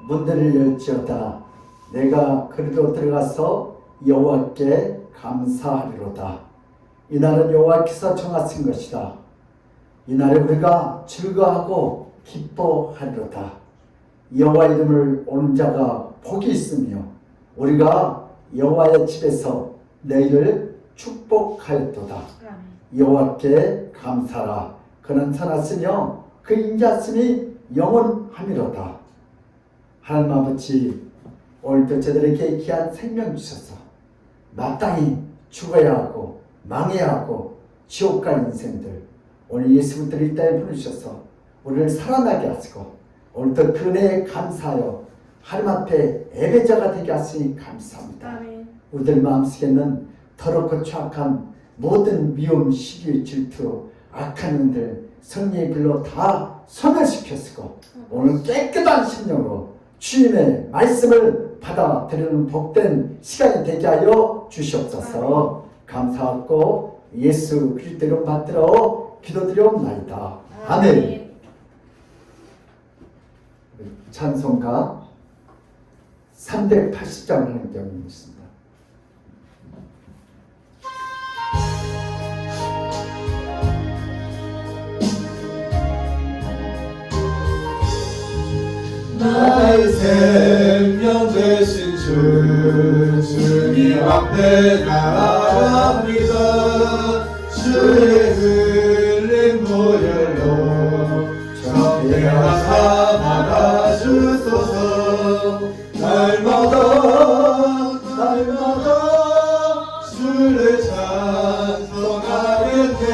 문들을 열지어다. 내가 그리로 들어가서 여호와께 감사하리로다. 이날은 여호와께서 정하신 것이다. 이날에 우리가 즐거워하고 기뻐하리로다. 여호와 이름을 오는 자가 복이 있으며 우리가 여호와의 집에서 내일을 축복하였도다. 여호와께 감사라. 그는 선하시며 그 인자심이 영원함이로다. 하나님 아버지, 오늘도 저들에게 귀한 생명 주셔서 마땅히 죽어야 하고 망해야 하고 지옥 갈 인생들, 오늘 예수님들 이 땅에 부르셔서 우리를 살아나게 하시고 오늘도 그 은혜에 감사하여 하나님 앞에 예배자가 되게 하시니 감사합니다. 아멘. 우리들 마음속에는 더럽고 추악한 모든 미움, 시기, 질투, 악한 일들 성령의 불로 다 소멸시켰고 오늘 깨끗한 심령으로 주님의 말씀을 받아들이는 복된 시간이 되게 하여 주시옵소서. 감사하고 예수 그리스도로 받들어 기도드리옵나이다. 아멘. 찬송가 380장 하는 경우 있습니다. 나의 생명 되신 주님 앞에 나아갑니다. 주의 흘린 보혈로 정죄하사 받아주소서. 날마다 주를 찬송하겠네.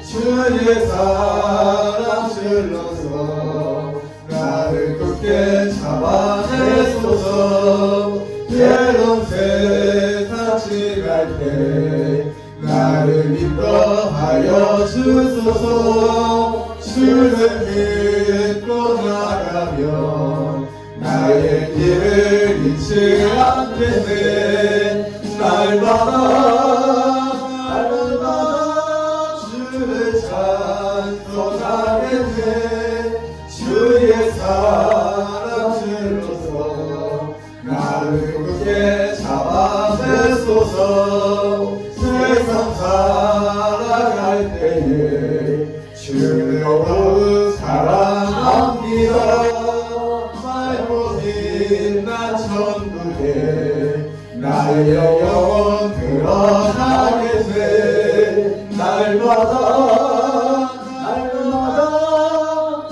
주의 사랑 질러서 나를 굳게 잡아내소서. 괴로운 세상 지날 때 나를 인도하여 주소서. 주를 믿고 나가며 나의 길을 잃지 않겠네. 날마다 주를 찬송하겠네. 주의 사랑 질러서 나를 굳게 잡아내소서. 세상 살아갈 때에 주를 더욱 사랑합니다. 맑고 빛난 천국에 나의 영혼 드러나겠네. 날마다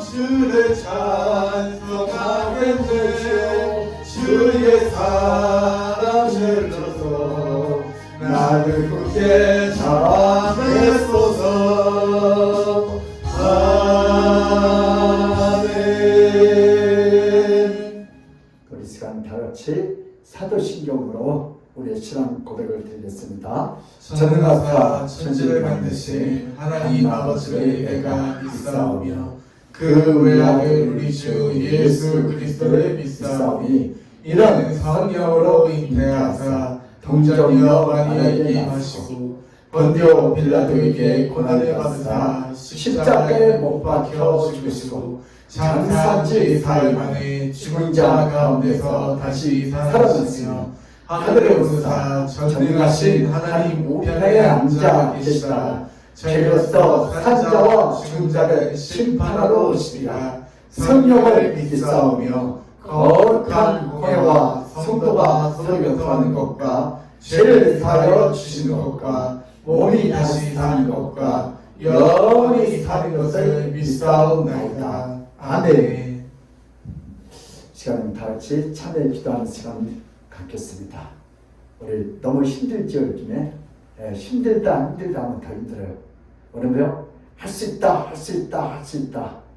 주를 찬송하겠네. 주의 사랑 질러서 나를 굳게 잡아내소서. 아멘. 우리 시간 다 같이 사도신경으로 우리의 신앙 고백을 드리겠습니다. 전능하사 천지를 만드신 하나님 아버지의 애가 있사오며 그 외아들 우리 주 예수 그리스도의 믿사오니 이는 성령으로 잉태하사 동정녀 마리아에게 임하시고 본디오 빌라도에게 고난을 받으사 십자가에 못 박혀 죽으시고 장사지 사흘 만에 죽은 자 가운데서 다시 살아나시며 하늘에 오르사 전능하신 하나님 우편에 앉아 계시다가 죄로서 산자와 죽은 자를 심판하러 오시리라. 성령을 믿사오며 거룩한 공회와 성도가 서로 교통하는 것과 죄를 사하여 주시는 것과 몸이 다시 사는 것과 영원히 사는 것을 믿사옵나이다. 아멘. 시간은 다 같이 참여 기도하는 시간 갖겠습니다. 우리 너무 힘들죠 요즘에. 힘들다 하면 더 힘들어요. 오늘요 할 수 있다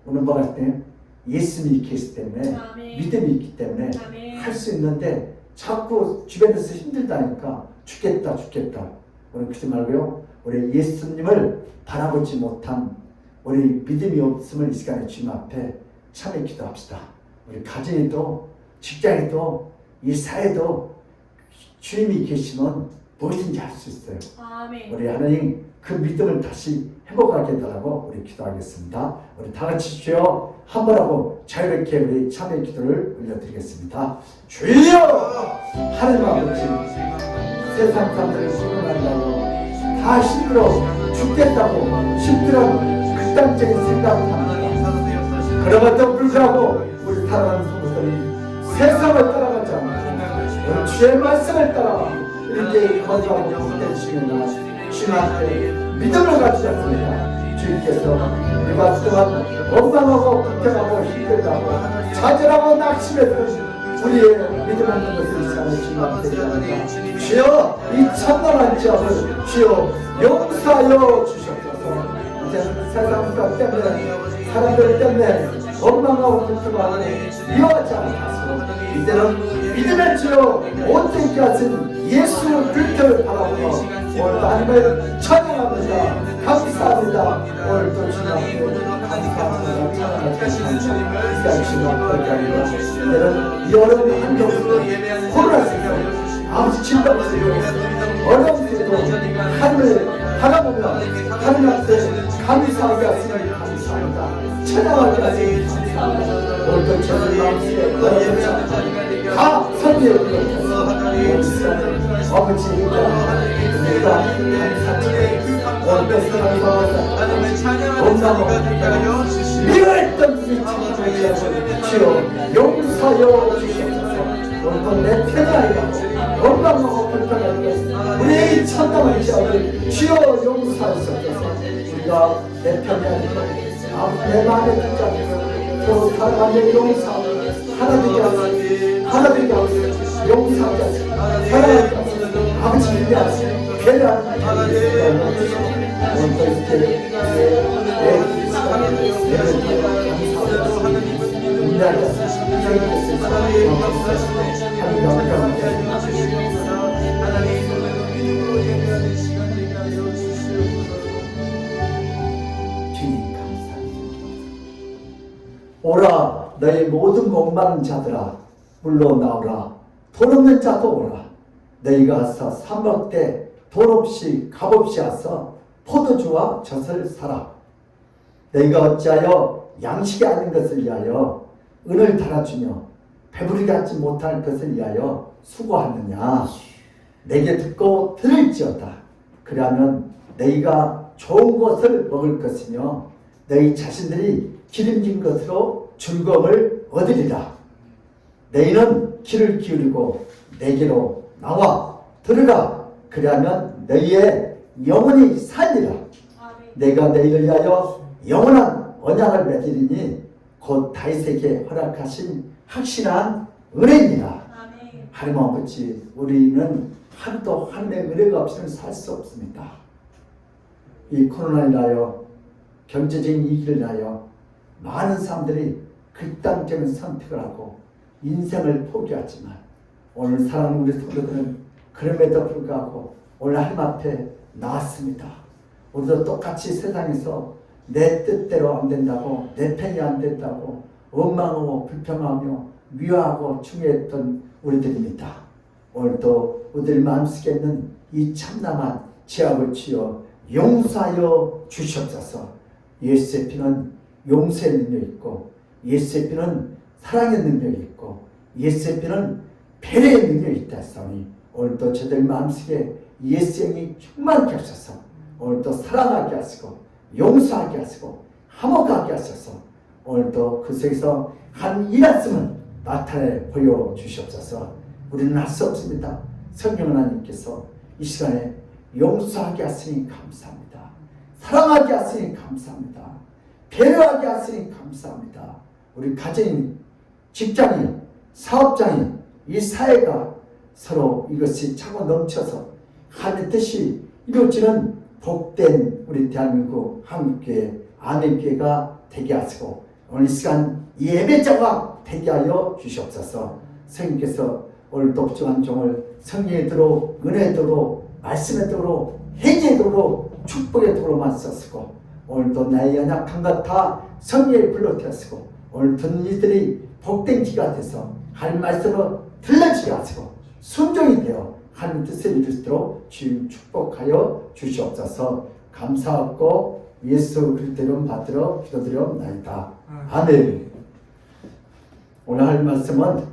오늘 뭐 할 때 예수님이 계시기 때문에 아멘. 믿음이 있기 때문에 아멘. 할 수 있는데 자꾸 주변에서 힘들다니까 죽겠다 오늘 그러지 말고요 우리 예수님을 바라보지 못한 우리 믿음이 없음을 이 시간에 주님 앞에 참여 기도합시다. 우리 가정에도 직장에도 이 사회도 주님이 계시면 무엇인지 할 수 있어요. 아멘. 우리 하나님 그 믿음을 다시 회복하게 해달라고 우리 기도하겠습니다. 우리 다 같이 주여 한번 하고 자유롭게 우리 참여 기도를 올려드리겠습니다. 주여 하나님 아버지 세상 사람들을 수용한다고 다 힘들어 죽겠다고 힘들어 극단적인 생각을 합니다. 그럼에도 불구하고 우리 사랑하는 성도들이 세상을 따라가지 않고 우리 주의 말씀을 따라 이렇게 거듭하고 복되시는 신한테 믿음을 가지지 않습니다. 주님께서 우리가 그동안 원망하고 불평하고 힘들다고 좌절하고 낙심했던 우리의 믿음 없는 것을 이 시간에 주님한테 드립니다. 주여 이 참담한 지역을 주여 용서하여 주셨소서. 이제는 세상과 때문에 사람들 때문에 원망하고 불평하고 미워하지 않겠소. 이제는 믿음의 주여 온전히 하신 예수 그리스도를 바라보며 오늘도 하나님을 찬양합니다. 감사합니다. 오늘도 주님 앞에 감사합니다. 찬양합니다. 이 시간 그렇게 하리라. 이제는 이 어려운 환경 속에 코로나 속에 아버지 질병 속에 어려운 속에도 하늘을 바라보며 하나님 앞에 감사하게 하시니 감사합니다. 찬양하게 하시니 감사합니다. 오늘도 저들 마음속에 어려운 다 선비에 불러서 아버지 우리가 감사드립니다. 오늘도 사랑하고 온다고 미워했던 우리 참사를 주여 용서하여 주시옵소서. 오늘도 내 편이 아니라 원망하고 불평하고 우리의 참담한 지역을 주여 용서하시옵소서. 우리가 내 편이 아니고 내 마음에 듣지 않고 또 사랑하는 용서하고 하나님께 하시고 하나님께 하시고 용서하게 하시고 사랑하게 하시고 아버지 믿게 하시고 배려하는 하나님께 하시고 오늘도 이렇게 내 시간에 내 감사하고 인내하게 하시고 하나님께 하시고 주님 감사합니다. 오라 너희 모든 목마른 자들아 물러 나오라. 돈 없는 자도 오라. 너희가 가서 사 먹되 돈 없이 값없이 와서 포도주와 젖을 사라. 너희가 어찌하여 양식이 아닌 것을 위하여 은을 달아주며 배부르게 하지 못할 것을 위하여 수고하느냐. 내게 듣고 들을지어다. 그러면 너희가 좋은 것을 먹을 것이며 너희 자신들이 기름진 것으로 즐거움을 얻으리라. 너희는 귀를 기울이고 내게로 나와 들어가. 그러면 너희의 영혼이 살리라. 내가 너희를 위하여 영원한 언약을 맺으리니 곧 다윗에게 허락하신 확실한 은혜니라. 하나님 아버지 우리는 하루도 하나님의 은혜가 없이는 살 수 없습니다. 이 코로나를 인하여 경제적인 위기를 인하여 많은 사람들이 극단적인 선택을 하고 인생을 포기하지만 오늘 사랑하는 우리 성도들은 그럼에도 불구하고 오늘 하나님 앞에 나왔습니다. 우리도 똑같이 세상에서 내 뜻대로 안 된다고 내 편이 안 된다고 원망하고 불평하며 미워하고 중요했던 우리들입니다. 오늘도 우리들 마음속에 있는 이 참남한 죄악을 치어 용서하여 주시옵소서. 예수의 피는 용서의 능력이 있고 예수의 피는 사랑의 능력이 있고 예수의 피는 배려의 능력이 있다 했으니 오늘도 저들 마음속에 예수의 영이 충만케 하셔서 오늘도 사랑하게 하시고 용서하게 하시고 화목하게 하셔서 오늘도 그 속에서 한 일하심을 나타내 보여주시옵소서. 우리는 할 수 없습니다. 성령 하나님께서 이 시간에 용서하게 하시니 감사합니다. 사랑하게 하시니 감사합니다. 배려하게 하시니 감사합니다. 우리 가정인, 직장인, 사업장인 이 사회가 서로 이것이 차고 넘쳐서 하나님의 뜻이 이루어지는 복된 우리 대한민국 한국교회 아멘교회가 되게 하시고 오늘 이 시간 예배자가 되게 하여 주시옵소서. 성령께서 오늘도 부정한 종을 성령의 도로, 은혜의 도로, 말씀의 도로, 회개의 도로, 축복의 도로만 썼고 오늘도 나의 연약한 것 다 성령의 불로 태웠고 오늘 듣는 이들이 복된 기가 돼서 하나님 말씀으로 들려지게 하시고 순종이 되어 하나님 뜻을 이룰 수 있도록 주님 축복하여 주시옵소서. 감사하고 예수 그리스도 이름 받들어 기도드려옵나이다. 아멘. 오늘 할 말씀은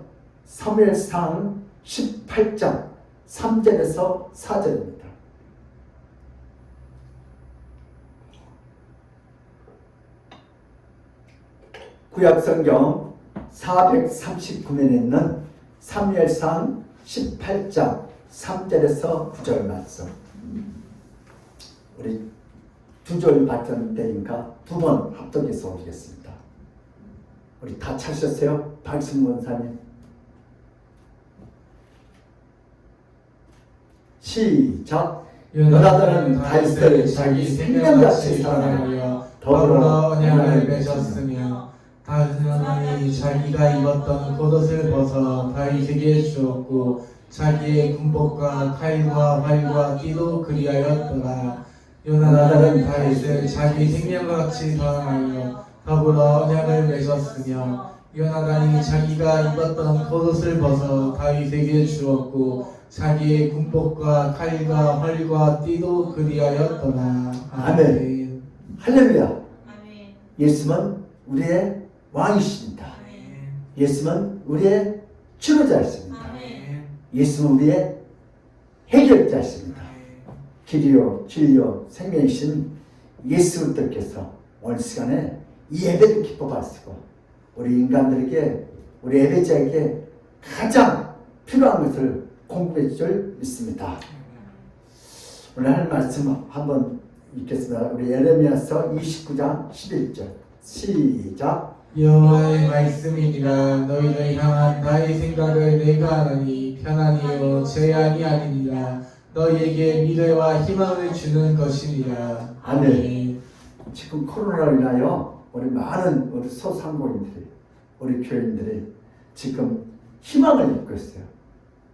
사무엘상 18장 3절에서 4절입니다. 구약성경 439면에 있는 사무엘상 18장 3절에서 9절 말씀. 우리 두 절 받쳤는데니까 두 번 합독해서 올리겠습니다. 우리 다 찾으셨어요? 박승문 사님. 시작. 요나단은 다윗을 자기 생명같이 사랑하여 더불어 언약을 맺었으며 다윗은 자기가 입었던 겉옷을 벗어 다윗에게 주었고 자기의 군복과 칼과 활과 띠도 그리하였더라. 요나단은 다윗을 자기 생명같이 사랑하여 더불어 언약을 맺었으며 요나단이 자기가 입었던 겉옷을 벗어 다윗에게 주었고 자기의 군복과 칼과 활과 띠도 그리하였더라. 아멘. 할렐루야. 아멘. 예수는 우리의 왕이십니다. 아멘. 예수는 우리의 치료자이십니다. 아멘. 예수는 우리의 해결자이십니다. 길이요 진리요 생명이신 예수 그리스도께서 오늘 시간에 이 예배를 기뻐 받으시고 우리 인간들에게 우리 예배자에게 가장 필요한 것을 공급해 줄 믿습니다. 오늘 할 말씀 한번 읽겠습니다. 우리 예레미야서 29장 11절 시작. 여호와의 말씀이니라. 너희를 향한 나의 생각을 내가 하나니 편안히요 제한이 아니니라. 너희에게 미래와 희망을 주는 것이니라. 아멘. 지금 코로나로 인하여 우리 많은 우리 소상공인들이 우리 교인들이 지금 희망을 잃고 있어요.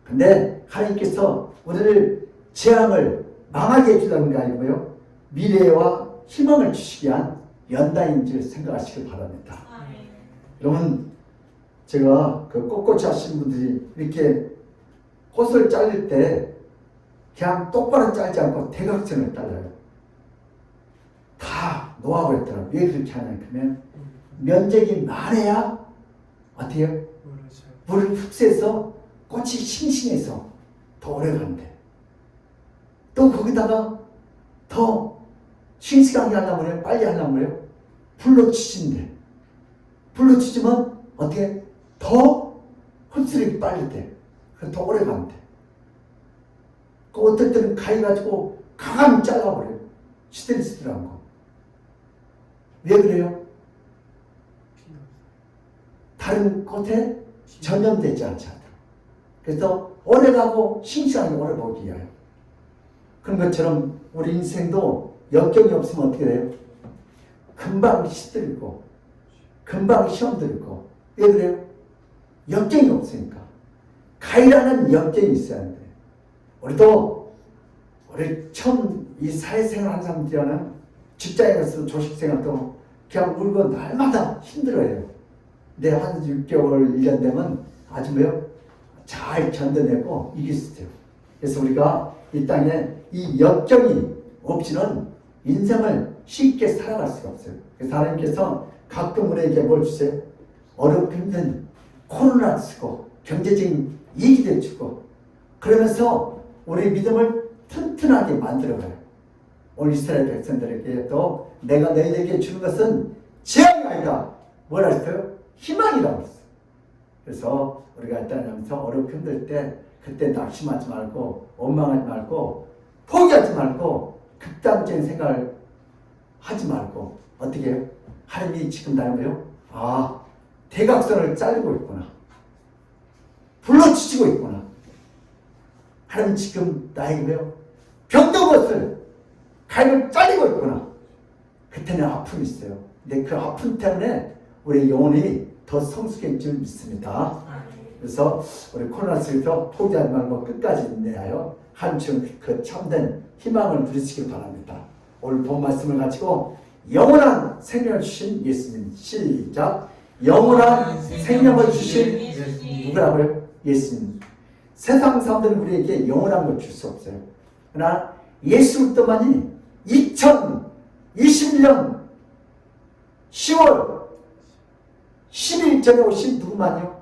근데 하나님께서 우리를 재앙을 망하게 해주려는 게 아니고요, 미래와 희망을 주시기 위한 연단인 줄 생각하시길 바랍니다. 아멘. 여러분, 제가 그 꼿꼿이 하신 분들이 이렇게 꽃을 잘릴 때 그냥 똑바로 잘지 않고 대각선을 잘라요. 다 놓아버렸더라고요. 왜 그렇게 하냐 그러면 면적이 많아야 어떻게 해요? 물을 흡수해서 꽃이 싱싱해서 더 오래 간대. 또 거기다가 더 싱싱하게 하려면 해요? 빨리 하려면 해요? 불로 치진대. 불로 치지면 어떻게 더 흡수력이 빨리 돼. 그래서 더 오래 간대. 그 어떨 때는 가위 가지고 강하게 잘라버려요. 스트레스들한 거. 왜 그래요? 다른 꽃에 전염되지 않지 않도록. 그래서 오래가고 싱싱하게 오래 보기 위하여. 그런 것처럼 우리 인생도 역경이 없으면 어떻게 돼요? 금방 시들고 금방 시험 들고. 왜 그래요? 역경이 없으니까. 가이라는 역경이 있어야 돼. 우리도 우리 처음 이 사회생활 하는 사람들이라는 직장에 가서 조직생활도 그냥 울고 날마다 힘들어해요. 근데 한 6개월, 1년 되면 아주 뭐요? 잘 견뎌내고 이길 수 있어요. 그래서 우리가 이 땅에 이 역경이 없이는 인생을 쉽게 살아갈 수가 없어요. 그래서 하나님께서 가끔 우리에게 뭘 주세요? 어렵고 힘든 코로나 쓰고 경제적인 이익이 주고 그러면서 우리 믿음을 튼튼하게 만들어가요. 오늘 이스라엘 백성들에게 또 내가 너희에게 주는 것은 재앙이 아니다. 뭐라 했어요? 희망이라고 했어요. 그래서 우리가 일단 하면서 어렵고 힘들 때 그때 낙심하지 말고 원망하지 말고 포기하지 말고 극단적인 생각을 하지 말고 어떻게 해요? 하나님이 지금 나를 뭐요? 아, 대각선을 자르고 있구나. 불러치고 있구나. 하나님 지금 나에게 뭐요? 병든 것을 가위를 잘리고 있구나. 그때는 아픔이 있어요. 근데 그 아픔 때문에 우리 영혼이 더 성숙해질 줄 믿습니다. 그래서 우리 코로나 속에서 포기하지 말고 끝까지 인내하여 한층 그 참된 희망을 누리시길 바랍니다. 오늘 본 말씀을 가지고 영원한 생명을 주신 예수님. 시작. 영원한 생명을 주신 누구라고요? 예수님. 세상 사람들은 우리에게 영원한 걸 줄 수 없어요. 그러나 예수 그리스도만이 2021년 10월 10일 전에 오신 누구만요?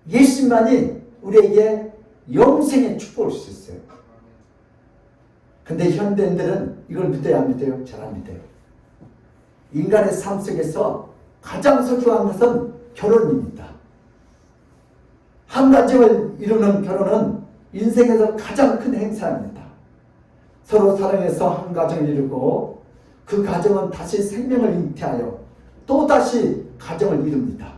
예수만이 우리에게 영생의 축복을 줄 수 있어요. 근데 현대인들은 이걸 믿어야 안 믿어요? 잘 안 믿어요. 인간의 삶 속에서 가장 소중한 것은 결혼입니다. 한 가정을 이루는 결혼은 인생에서 가장 큰 행사입니다. 서로 사랑해서 한 가정을 이루고 그 가정은 다시 생명을 잉태하여 또다시 가정을 이룹니다.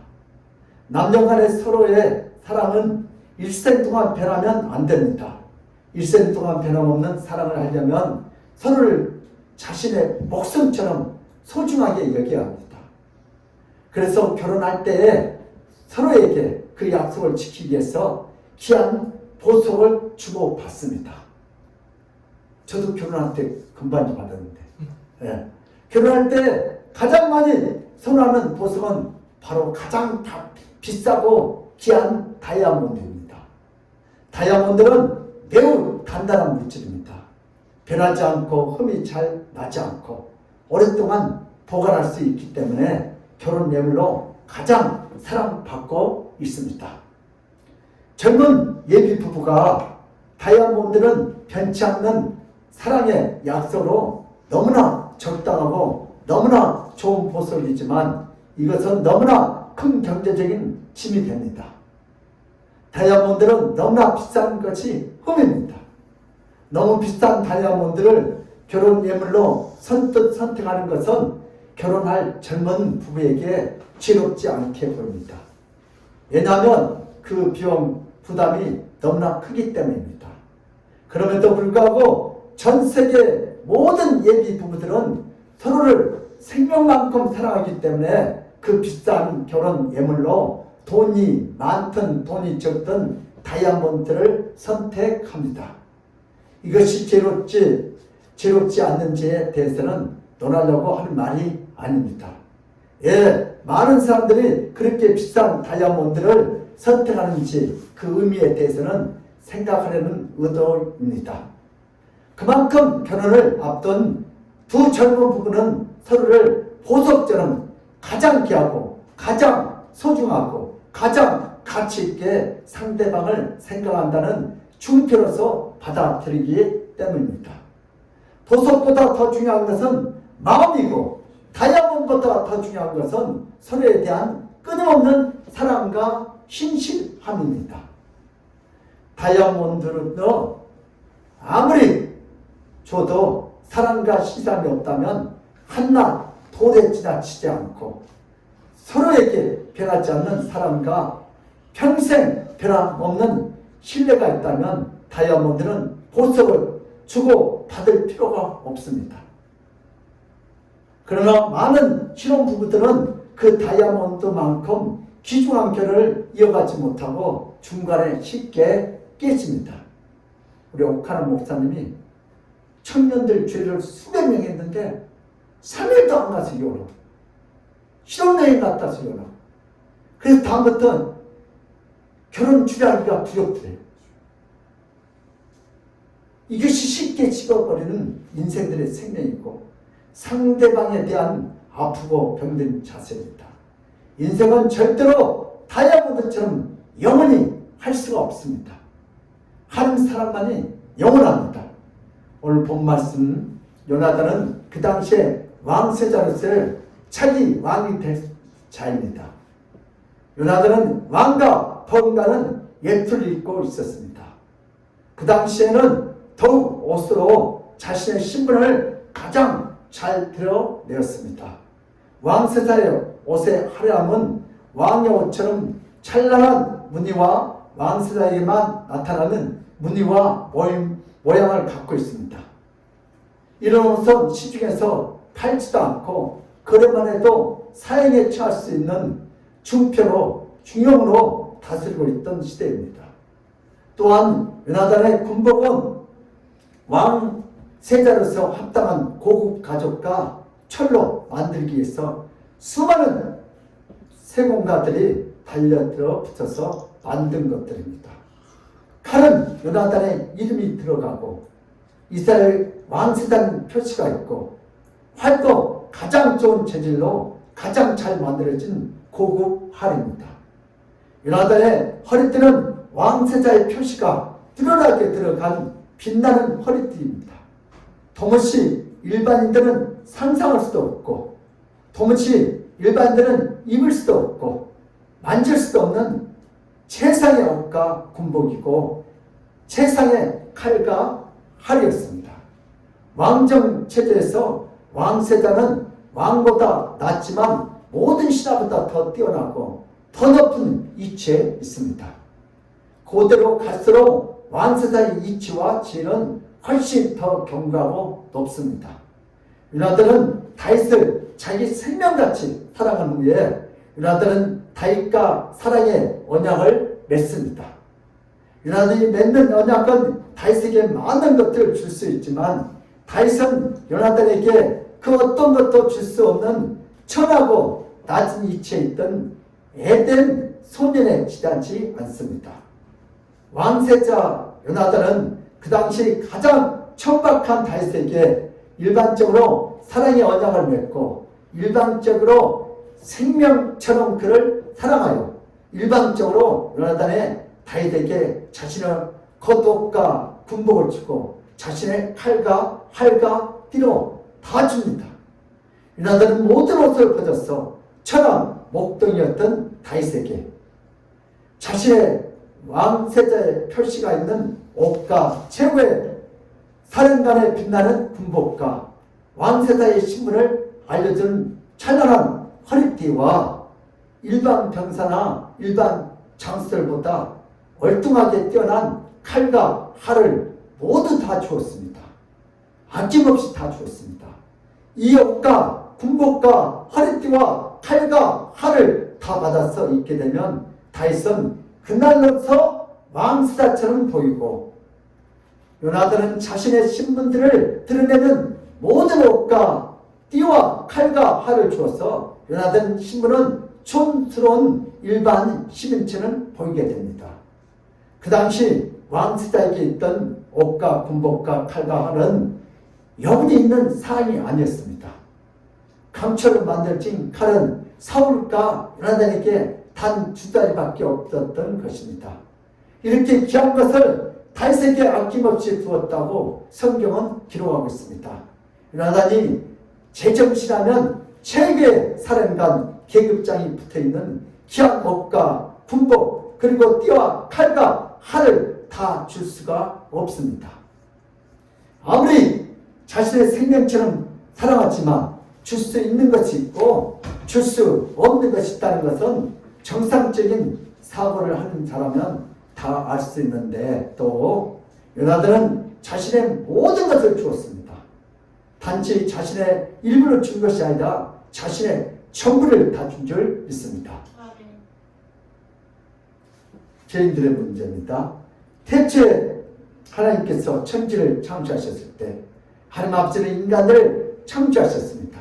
남녀 간의 서로의 사랑은 일생 동안 변하면 안 됩니다. 일생 동안 변함없는 사랑을 하려면 서로를 자신의 목숨처럼 소중하게 여겨야 합니다. 그래서 결혼할 때에 서로에게 그 약속을 지키기 위해서 귀한 보석을 주고 받습니다. 저도 결혼할 때 금반지 받았는데, 결혼할 때 가장 많이 선호하는 보석은 바로 가장 비싸고 귀한 다이아몬드입니다. 다이아몬드는 매우 단단한 물질입니다. 변하지 않고 흠이 잘 나지 않고 오랫동안 보관할 수 있기 때문에 결혼 예물로 가장 사랑받고 있습니다. 젊은 예비 부부가 다이아몬드는 변치 않는 사랑의 약속으로 너무나 적당하고 너무나 좋은 보석이지만 이것은 너무나 큰 경제적인 짐이 됩니다. 다이아몬드는 너무나 비싼 것이 흠입니다. 너무 비싼 다이아몬드를 결혼 예물로 선뜻 선택하는 것은 결혼할 젊은 부부에게 지롭지 않게 보입니다. 왜냐하면 그 비용 부담이 너무나 크기 때문입니다. 그럼에도 불구하고 전 세계 모든 예비 부부들은 서로를 생명만큼 사랑하기 때문에 그 비싼 결혼 예물로 돈이 많든 돈이 적든 다이아몬드를 선택합니다. 이것이 제롭지 않는지에 대해서는 논하려고 하는 말이 아닙니다. 많은 사람들이 그렇게 비싼 다이아몬드를 선택하는지 그 의미에 대해서는 생각하려는 의도입니다. 그만큼 결혼을 앞둔 두 젊은 부부는 서로를 보석처럼 가장 귀하고 가장 소중하고 가장 가치 있게 상대방을 생각한다는 중표로서 받아들이기 때문입니다. 보석보다 더 중요한 것은 마음이고 다이아몬드보다 더 중요한 것은 서로에 대한 끊임없는 사랑과 신실함입니다. 다이아몬드로 아무리 줘도 사랑과 신실함이 없다면 한낱 돌에 지나치지 않고 서로에게 변하지 않는 사랑과 평생 변함없는 신뢰가 있다면 다이아몬드는 보석을 주고 받을 필요가 없습니다. 그러나 많은 신혼부부들은 그 다이아몬드만큼 귀중한 결혼을 이어가지 못하고 중간에 쉽게 깨집니다. 우리 옥하나 목사님이 청년들 죄를 수백 명 했는데 3일도 안 가서 이혼하고 신혼여행 갔다 와서 이혼하고 그래서 다음부터 결혼 주례하기가 두렵더래요. 이것이 쉽게 식어버리는 인생들의 생명이고 상대방에 대한 아프고 병든 자세입니다. 인생은 절대로 다이아몬드처럼 영원히 할 수가 없습니다. 한 사람만이 영원합니다. 오늘 본 말씀 요나단은 그 당시에 왕세자로서 차기 왕이 될 자입니다. 요나단은 왕과 버금가는 예표를 입고 있었습니다. 그 당시에는 더욱 옷으로 자신의 신분을 가장 잘 드러내었습니다. 왕세자의 옷의 화려함은 왕의 옷처럼 찬란한 무늬와 왕세자에게만 나타나는 무늬와 모양을 갖고 있습니다. 이런 옷은 시중에서 팔지도 않고 거래만 해도 사형에 처할 수 있는 중표로 중용으로 다스리고 있던 시대입니다. 또한 요나단의 군복은 왕세자로서 합당한 고급 가죽과 철로 만들기 위해서 수많은 세공가들이 달려들어 붙어서 만든 것들입니다. 칼은 요나단의 이름이 들어가고 이스라엘 왕세자는 표시가 있고 활도 가장 좋은 재질로 가장 잘 만들어진 고급 활입니다. 요나단의 허리띠는 왕세자의 표시가 드러나게 들어간 빛나는 허리띠입니다. 도무지 일반인들은 상상할 수도 없고 도무지 일반인들은 입을 수도 없고 만질 수도 없는 최상의 옷과 군복이고 최상의 칼과 활이었습니다. 왕정 체제에서 왕세자는 왕보다 낮지만 모든 신하보다 더 뛰어나고 더 높은 위치에 있습니다. 고대로 갈수록 왕세자의 위치와 지위는 훨씬 더 견고하고 높습니다. 요나단은 다윗을 자기 생명같이 사랑한 후에 요나단은 다윗과 사랑의 언약을 맺습니다. 요나단이 맺는 언약은 다윗에게 많은 것들을 줄 수 있지만 다윗은 요나단에게 그 어떤 것도 줄 수 없는 천하고 낮은 위치에 있던 에덴 소년에 지나지 않습니다. 왕세자 요나단은 그 당시 가장 천박한 다윗에게 일반적으로 사랑의 언약을 맺고 일반적으로 생명처럼 그를 사랑하여 일반적으로 요나단의 다윗에게 자신의 겉옷과 군복을 주고 자신의 칼과 활과 띠로 다 줍니다. 요나단은 모든 옷을 벗어서 천한 목동이었던 다윗에게 자신의 왕세자의 표시가 있는 옷과 최고의 사령관에 빛나는 군복과 왕세자의 신분을 알려주는 찬란한 허리띠와 일반 병사나 일반 장수들보다 월등하게 뛰어난 칼과 활을 모두 다 주었습니다. 아낌없이 다 주었습니다. 이 옷과 군복과 허리띠와 칼과 활을 다 받아서 입게 되면 다윗은 그날로서 왕세자처럼 보이고 요나단은 자신의 신분들을 드러내는 모든 옷과 띠와 칼과 활을 주어서 요나단 신분은 촌스러운 일반 시민처럼 보이게 됩니다. 그 당시 왕세자에게 있던 옷과 군복과 칼과 활은 여분이 있는 사항이 아니었습니다. 강철을 만들진 칼은 사울과 요나단에게 단 2달밖에 없었던 것입니다. 이렇게 귀한 것을 다윗에게 아낌없이 주었다고 성경은 기록하고 있습니다. 요나단이 제정신하면 최고의 사령관 계급장이 붙어있는 귀한 옷과 군복 그리고 띠와 칼과 활을 다 줄 수가 없습니다. 아무리 자신의 생명처럼 사랑하지만 줄 수 있는 것이 있고 줄 수 없는 것이 있다는 것은 정상적인 사고를 하는 사람은 다 알 수 있는데 또 요나단은 자신의 모든 것을 주었습니다. 단지 자신의 일부를 준 것이 아니라 자신의 전부를 다 준 줄 믿습니다. 죄인들의 문제입니다. 태초에 하나님께서 천지를 창조하셨을 때 하나님 아버지는 인간을 창조하셨습니다.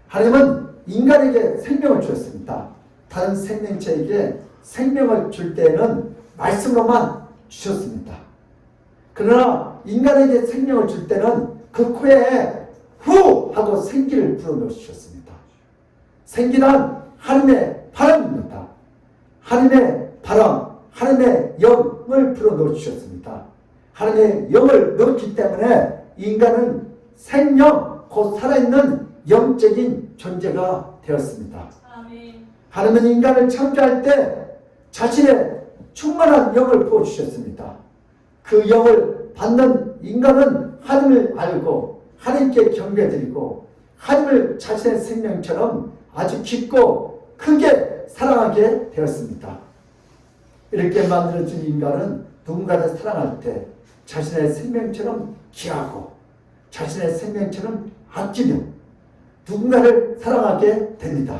하나님은 인간에게 생명을 주었습니다. 다른 생명체에게 생명을 줄 때에는 말씀으로만 주셨습니다. 그러나 인간에게 생명을 줄 때는 그 코에 후 하고 생기를 불어넣으셨습니다. 생기란 하나님의 바람입니다. 하나님의 바람, 하나님의 영을 불어넣으셨습니다. 하나님의 영을 넣었기 때문에 인간은 생명, 곧 살아있는 영적인 존재가 되었습니다. 아멘. 하나님은 인간을 창조할 때 자신의 충만한 영을 부어주셨습니다. 그 영을 받는 인간은 하나님을 알고 하나님께 경배드리고 하나님을 자신의 생명처럼 아주 깊고 크게 사랑하게 되었습니다. 이렇게 만들어진 인간은 누군가를 사랑할 때 자신의 생명처럼 귀하고 자신의 생명처럼 아끼며 누군가를 사랑하게 됩니다.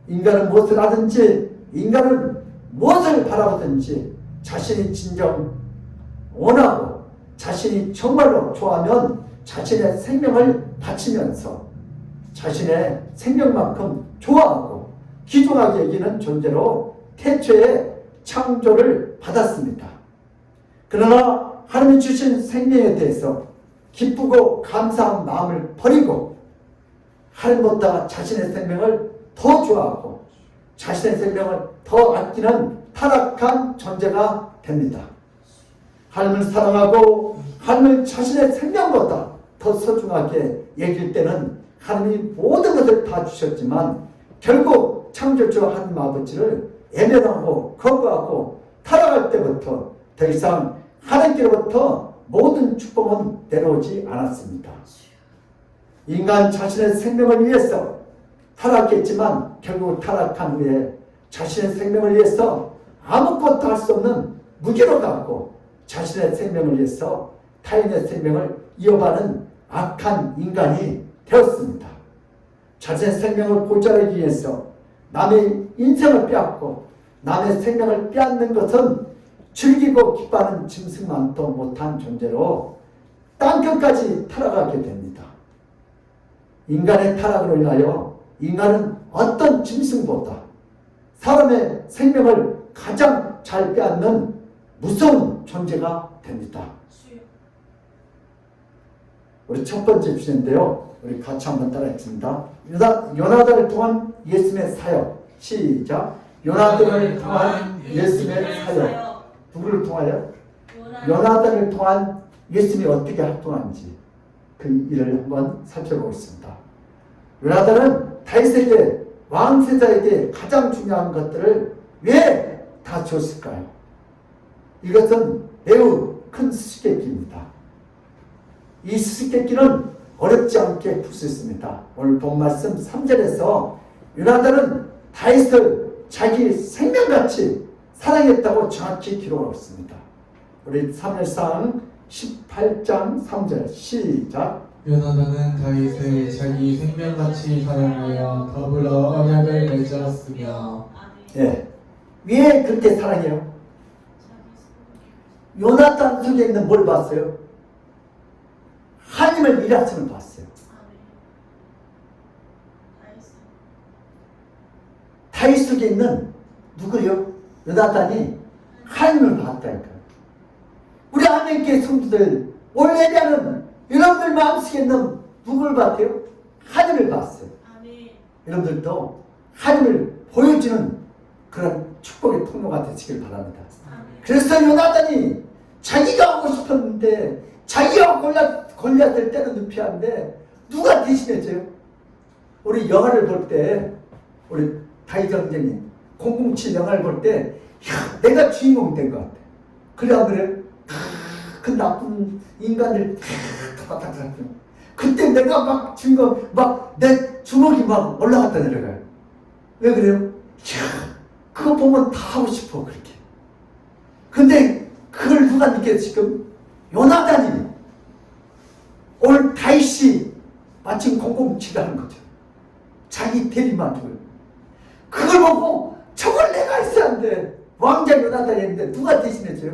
인간은 무엇을 하든지 인간은 무엇을 바라보든지 자신이 진정 원하고 자신이 정말로 좋아하면 자신의 생명을 바치면서 자신의 생명만큼 좋아하고 귀중하게 여기는 존재로 태초에 창조를 받았습니다. 그러나 하나님이 주신 생명에 대해서 기쁘고 감사한 마음을 버리고 하나님보다 자신의 생명을 더 좋아하고 자신의 생명을 더 아끼는 타락한 존재가 됩니다. 하나님을 사랑하고 하나님을 자신의 생명보다 더 소중하게 여길 때는 하나님이 모든 것을 다 주셨지만 결국 창조주 하나님 아버지를 외면하고 거부하고 타락할 때부터 더 이상 하나님께로부터 모든 축복은 내려오지 않았습니다. 인간 자신의 생명을 위해서 타락했지만 결국 타락한 후에 자신의 생명을 위해서 아무것도 할 수 없는 무기로 갖고 자신의 생명을 위해서 타인의 생명을 이어가는 악한 인간이 되었습니다. 자신의 생명을 보존하기 위해서 남의 인생을 빼앗고 남의 생명을 빼앗는 것은 즐기고 기뻐하는 짐승만도 못한 존재로 땅끝까지 타락하게 됩니다. 인간의 타락으로 인하여 인간은 어떤 짐승보다 사람의 생명을 가장 잘 빼앗는 무서운 존재가 됩니다. 우리 첫 번째 주제인데요. 우리 같이 한번 따라했습니다. 요나단을 통한 예수님의 사역. 시작. 요나단을 통한 예수님의 사역. 누구를 통하여? 요나단을 통한 예수님이 어떻게 활동하는지 그 일을 한번 살펴보겠습니다. 요나단은 다윗에게 왕세자에게 가장 중요한 것들을 왜 다 줬을까요? 이것은 매우 큰 수수께끼입니다. 이 수수께끼는 어렵지 않게 풀 수 있습니다. 오늘 본 말씀 3절에서 요나단은 다윗을 자기 생명같이 사랑했다고 정확히 기록하고 있습니다. 우리 사무엘상 18장 3절 시작. 요나단은 다윗을 자기 생명같이 사랑하여 더불어 언약을 맺었으며. 예. 왜 그렇게 사랑해요? 요나단 속에 있는 뭘 봤어요? 하나님을 일하심을 봤어요. 다윗 속에 있는 누구요? 요나단이 하나님을 봤다니까요. 우리 하나님께 성도들 오늘 예배하는 여러분들 마음속에 있는 누구를 봤대요? 하나님을 봤어요. 여러분들도 하나님을 보여주는 그런 축복의 통로가 되시길 바랍니다. 그래서 요나단이 자기가 하고 싶었는데 자기가 골리앗을 때는 피하는데 누가 대신해줘요? 우리 영화를 볼 때 우리 다윗 전쟁이 007 영화를 볼 때 내가 주인공이 된 것 같아. 그래 안 그래? 그 나쁜 인간들 그때 내가 막 주인공 막 내 주먹이 막 올라갔다 내려가요. 왜 그래요? 그거 보면 다 하고 싶어 그렇게. 근데 그걸 누가 느껴요 지금? 요나단이 오늘 다윗이 마침 007을 하는 거죠. 자기 대리만족을. 그걸 보고 저걸 내가 했어야 하는데 왕자 요나단이 했는데 누가 대신해줘요?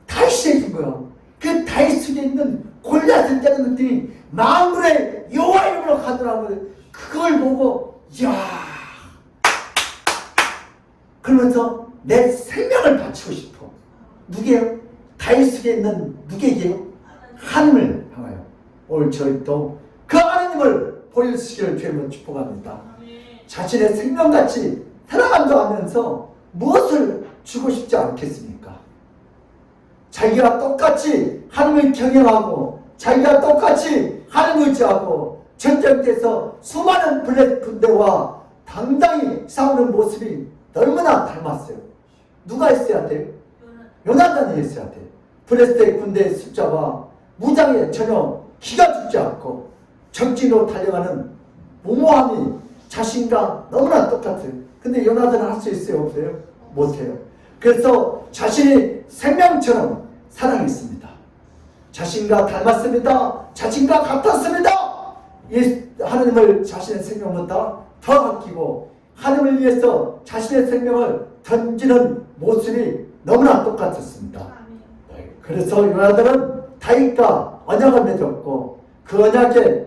다윗이 해준 거야. 그 다윗 속에 있는 골리앗을 때는 것들이 만군의 여호와 이름으로 가더라고요. 그걸 보고 이야 그러면서 내 생명을 바치고 싶어. 누구예요? 다윗 속에 있는 누구에게요? 하나님을 향하여. 오늘 저희도 그 하나님을 보여주시기를 주님으로 축복합니다. 자신의 생명같이 사랑한다 하면서 무엇을 주고 싶지 않겠습니까? 자기가 똑같이 하나님을 경영하고 자기가 똑같이 하나님을 의지하고 전쟁에서 수많은 블랙 군대와 당당히 싸우는 모습이 얼마나 닮았어요. 누가 했어야 돼요? 요나단이 했어야 돼요. 블레셋 군대의 숫자와 무장에 전혀 기가 죽지 않고 정진으로 달려가는 무모함이 자신과 너무나 똑같아요. 근데 요나단은 할 수 있어요? 없어요? 못해요. 그래서 자신이 생명처럼 사랑했습니다. 자신과 닮았습니다. 자신과 같았습니다. 하나님을 자신의 생명보다 더 아끼고 하나님을 위해서 자신의 생명을 던지는 모습이 너무나 똑같았습니다. 그래서 요나단은 다윗과 언약을 맺었고 그 언약의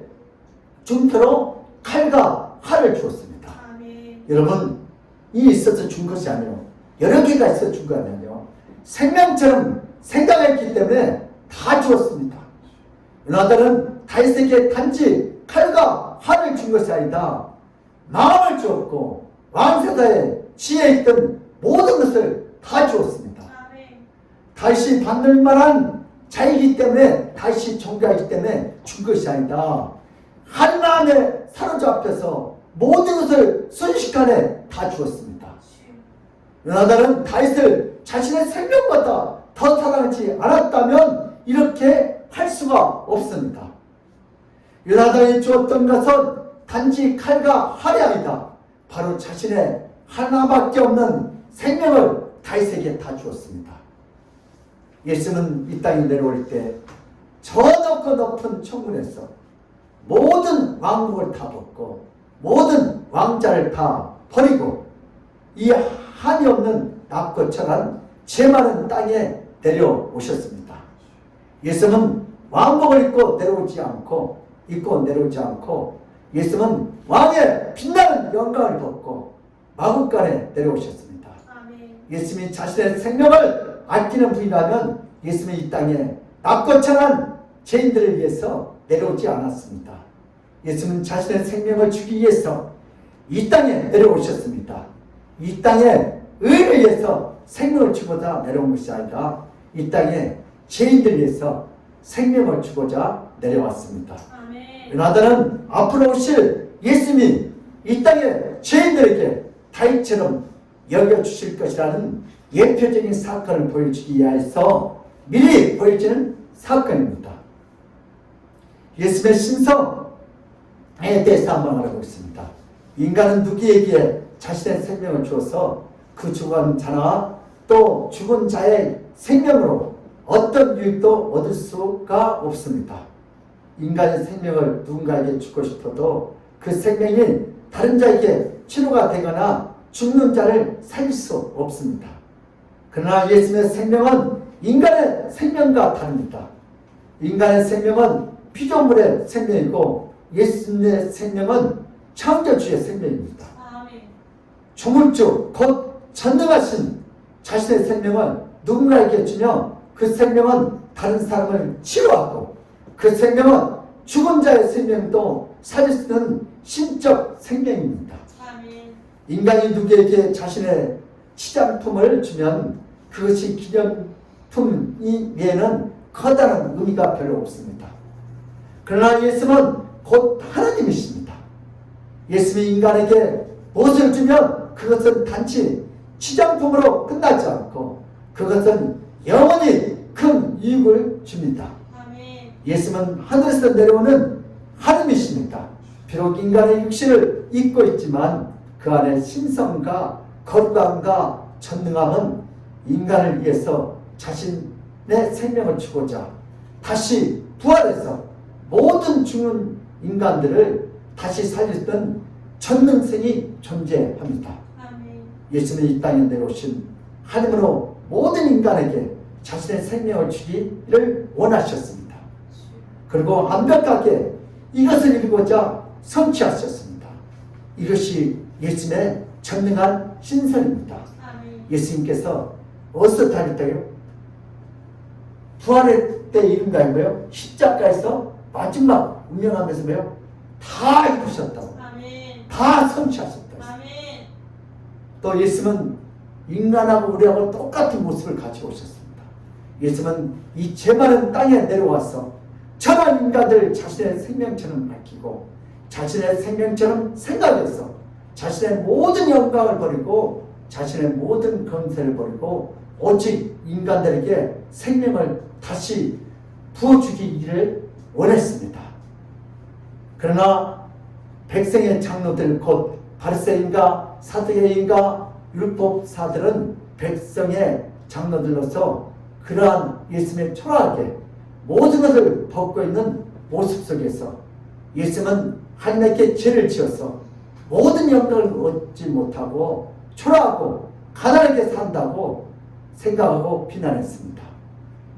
중표로 칼과 활을 주었습니다. 여러분 이 있어서 준 것이 아니에요. 여러 개가 있어서 준 거 아니에요. 생명처럼 생각했기 때문에 다 주었습니다. 요나단은 다윗에게 단지 칼과 활을 준 것이 아니다. 마음을 주었고 왕세자의 지혜에 있던 모든 것을 다 주었습니다. 다윗이 받는 만한 자이기 때문에, 다윗이 존귀하기 때문에 준 것이 아니다. 하나님의 사로잡혀서 모든 것을 순식간에 다 주었습니다. 요나단은 다윗을 자신의 생명보다 더 사랑하지 않았다면 이렇게 할 수가 없습니다. 요나단이 주었던 것은 단지 칼과 활이 아니다. 바로 자신의 하나밖에 없는 생명을 다윗에게 다 주었습니다. 예수는 이 땅에 내려올 때 저 높고 높은 천국에서 모든 왕국을 다 벗고 모든 왕자를 다 버리고 이 한이 없는 낮고 천한 죄 많은 땅에 내려오셨습니다. 예수는 왕복을 입고 내려오지 않고 예수는 왕의 빛나는 영광을 벗고 마구간에 내려오셨습니다. 예수님이 자신의 생명을 아끼는 분이라면 예수님이 이 땅에 낮고 천한 죄인들을 위해서 내려오지 않았습니다. 예수님은 자신의 생명을 주기 위해서 이 땅에 내려오셨습니다. 이 땅에 의를 위해서 생명을 주고자 내려온 것이 아니라 이 땅에 죄인들 위해서 생명을 주고자 내려왔습니다. 요나단은 앞으로 오실 예수님이 이 땅의 죄인들에게 다윗처럼 여겨주실 것이라는 예표적인 사건을 보여주기 위해서 미리 보여지는 사건입니다. 예수님의 신성에 대해서 한번 알아보겠습니다. 인간은 누구에게 자신의 생명을 주어서 그 죽은 자나 또 죽은 자의 생명으로 어떤 유익도 얻을 수가 없습니다. 인간의 생명을 누군가에게 주고 싶어도 그 생명이 다른 자에게 치료가 되거나 죽는 자를 살릴 수 없습니다. 그러나 예수님의 생명은 인간의 생명과 다릅니다. 인간의 생명은 피조물의 생명이고 예수님의 생명은 창조주의 생명입니다. 조물주 곧 전능하신 자신의 생명을 누군가에게 주며 그 생명은 다른 사람을 치료하고 그 생명은 죽은 자의 생명도 살릴 수 있는 신적 생명입니다. 인간이 누구에게 자신의 치장품을 주면 그것이 기념품이 외에는 커다란 의미가 별로 없습니다. 그러나 예수님은 곧 하나님이십니다. 예수님이 인간에게 무엇을 주면 그것은 단지 치장품으로 끝나지 않고 그것은 영원히 큰 유익을 줍니다. 예수님은 하늘에서 내려오는 하나님이십니다. 비록 인간의 육신을 입고 있지만 그 안에 신성과 거룩함과 전능함은 인간을 위해서 자신의 생명을 주고자 다시 부활해서 모든 죽은 인간들을 다시 살렸던 전능성이 존재합니다. 예수님이 이 땅에 내려오신 하나님으로 모든 인간에게 자신의 생명을 주기를 원하셨습니다. 그리고 완벽하게 이것을 이루고자 성취하셨습니다. 이것이 예수님의 전능한 신선입니다. 예수님께서 어디서 다녔다고요? 부활의 때 이룬 거 아닌가요? 십자가에서 마지막 운명하면서 뭐요? 다 이루셨다고. 다 성취하셨다고. 또 예수님은 인간하고 우리하고 똑같은 모습을 가지고 오셨습니다. 예수님은 이 죄 많은 땅에 내려와서 천한 인간들 자신의 생명처럼 맡기고 자신의 생명처럼 생각해서 자신의 모든 영광을 버리고 자신의 모든 권세를 버리고 오직 인간들에게 생명을 다시 부어주기를 원했습니다. 그러나 백성의 장로들 곧 바리새인과 사두개인과 율법사들은 백성의 장로들로서 그러한 예수님의 초라하게 모든 것을 벗고 있는 모습 속에서 예수님은 하나님께 죄를 지어서 모든 영광을 얻지 못하고 초라하고 가난하게 산다고 생각하고 비난했습니다.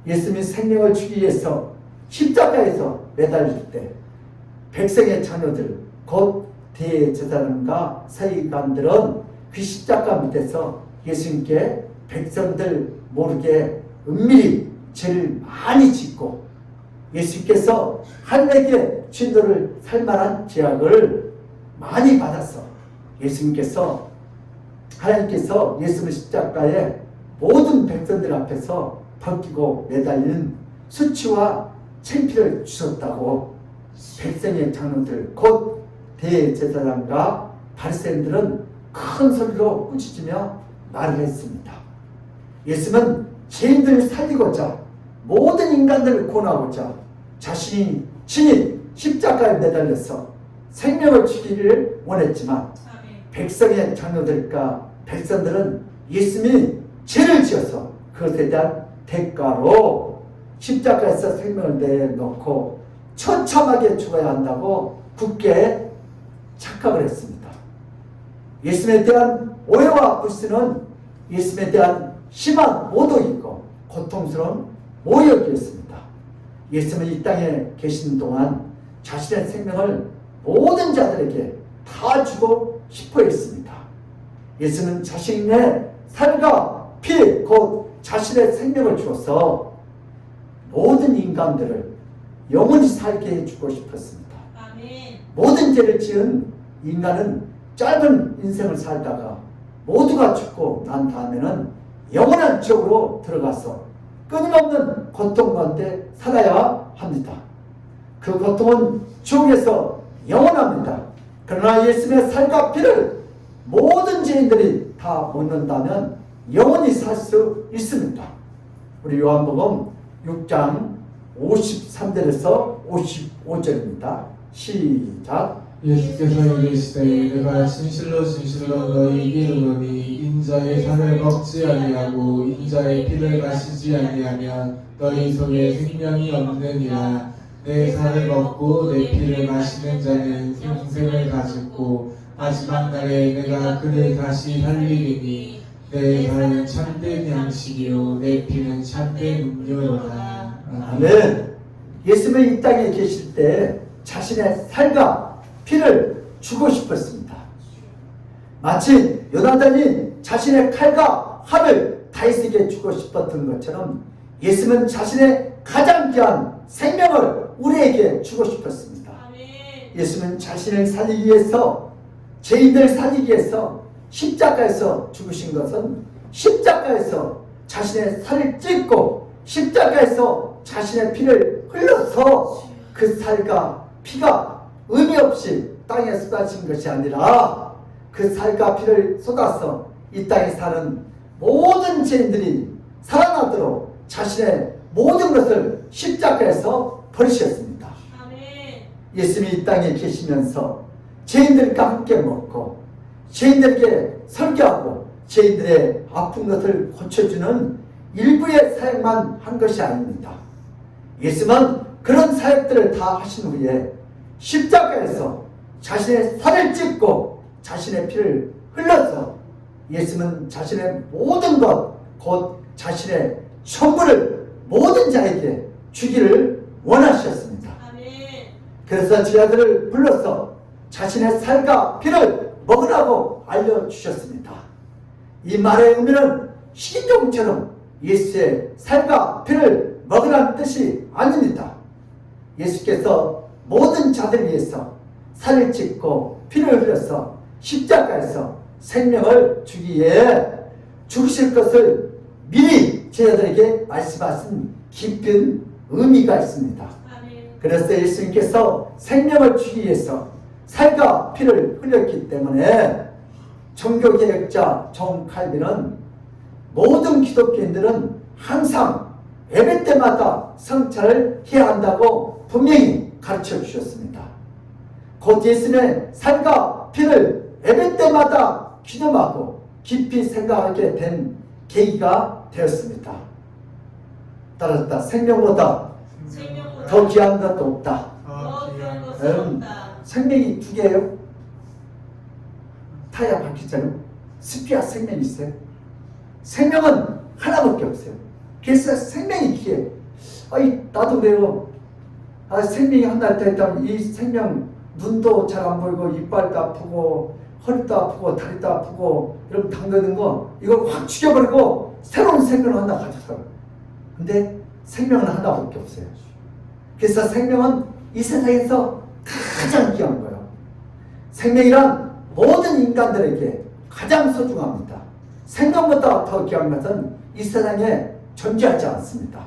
예수님이 생명을 주기 위해서 십자가에서 매달릴 때 백성의 자녀들 곧 대제사장과 서기관들은 그 십자가 밑에서 예수님께 백성들 모르게 은밀히 죄를 많이 짓고 예수께서 하나님에게 진도를 살 만한 죄악을 많이 받았어. 하나님께서 예수를 십자가에 모든 백성들 앞에서 벗기고 매달리는 수치와 창피를 주셨다고 백성의 장로들 곧 대제사장과 바리새인들은 큰 소리로 꾸짖으며 말을 했습니다. 예수는 죄인들을 살리고자 모든 인간들을 구원하고자 자신이 친히 십자가에 매달려서 생명을 주기를 원했지만 백성의 장로들과 백성들은 예수님이 죄를 지어서 그것에 대한 대가로 십자가에서 생명을 내놓고 처참하게 죽어야 한다고 굳게 착각을 했습니다. 예수님에 대한 오해와 불신은 예수님에 대한 심한 모독이고 고통스러운 모욕이었습니다. 예수님은 이 땅에 계신 동안 자신의 생명을 모든 자들에게 다 주고 싶어 했습니다. 예수는 자신의 살과 피, 곧 자신의 생명을 주어서 모든 인간들을 영원히 살게 해주고 싶었습니다. 아멘. 모든 죄를 지은 인간은 짧은 인생을 살다가 모두가 죽고 난 다음에는 영원한 지옥으로 들어가서 끊임없는 고통 가운데 살아야 합니다. 그 고통은 지옥에서 영원합니다. 그러나 예수님의 살과 피를 모든 죄인들이 다 묻는다면 영원히 살 수 있습니다. 우리 요한복음 6장 53절에서 55절입니다. 시작. 예수께서 이르시되 내가 진실로 너희에게 이르노니 인자의 살을 먹지 아니하고 인자의 피를 마시지 아니하면 너희 속에 생명이 없느니라. 내 살을 먹고 내 피를 마시는 자는 생생을 가지고 마지막 날에 내가 그를 다시 살리리니 내 살은 참된 양식이요 내 피는 참된 음료로다. 아멘. 예수님이 이 땅에 계실 때 자신의 살과 피를 주고 싶었습니다. 마치 요나단이 자신의 칼과 활을 다윗에게 주고 싶었던 것처럼 예수님은 자신의 가장 귀한 생명을 우리에게 주고 싶었습니다. 예수님은 자신을 살리기 위해서, 죄인들을 살리기 위해서 십자가에서 죽으신 것은 십자가에서 자신의 살을 찢고 십자가에서 자신의 피를 흘려서 그 살과 피가 의미 없이 땅에 쏟아진 것이 아니라 그 살과 피를 쏟아서 이 땅에 사는 모든 죄인들이 살아나도록 자신의 모든 것을 십자가에서 버리셨습니다. 예수님이 이 땅에 계시면서 죄인들과 함께 먹고 죄인들에게 설교하고 죄인들의 아픈 것을 고쳐주는 일부의 사역만 한 것이 아닙니다. 예수님은 그런 사역들을 다 하신 후에 십자가에서 자신의 살을 찢고 자신의 피를 흘려서 예수님은 자신의 모든 것, 곧 자신의 전부를 모든 자에게 주기를 원하셨습니다. 그래서 제자들을 불러서 자신의 살과 피를 먹으라고 알려주셨습니다. 이 말의 의미는 식인종처럼 예수의 살과 피를 먹으라는 뜻이 아닙니다. 예수께서 모든 자들을 위해서 살을 찢고 피를 흘려서 십자가에서 생명을 주기 위해 죽으실 것을 미리 제자들에게 말씀하신 깊은 의미가 있습니다. 그래서 예수님께서 생명을 주기 위해서 살과 피를 흘렸기 때문에 종교개혁자 존 칼빈은 모든 기독교인들은 항상 예배 때마다 성찬을 해야 한다고 분명히 가르쳐 주셨습니다. 곧 예수님의 살과 피를 예배 때마다 기념하고 깊이 생각하게 된 계기가 되었습니다. 따라서 생명보다 더 귀한 것도 없다. 생명이 두 개예요. 타이어 바퀴처럼 스피아 생명이 있어요. 생명은 하나밖에 없어요. 그래서 생명이 귀해. 나도 그래요. 생명이 하나 됐다면 이 생명 눈도 잘 안 보이고 이빨도 아프고 허리도 아프고 다리도 아프고 이렇게 당기는 거 이걸 확 죽여버리고 새로운 생명을 하나 가졌어요. 근데 생명은 하나밖에 없어요. 그래서 생명은 이 세상에서 가장 귀한 거예요. 생명이란 모든 인간들에게 가장 소중합니다. 생명보다 더 귀한 것은 이 세상에 존재하지 않습니다.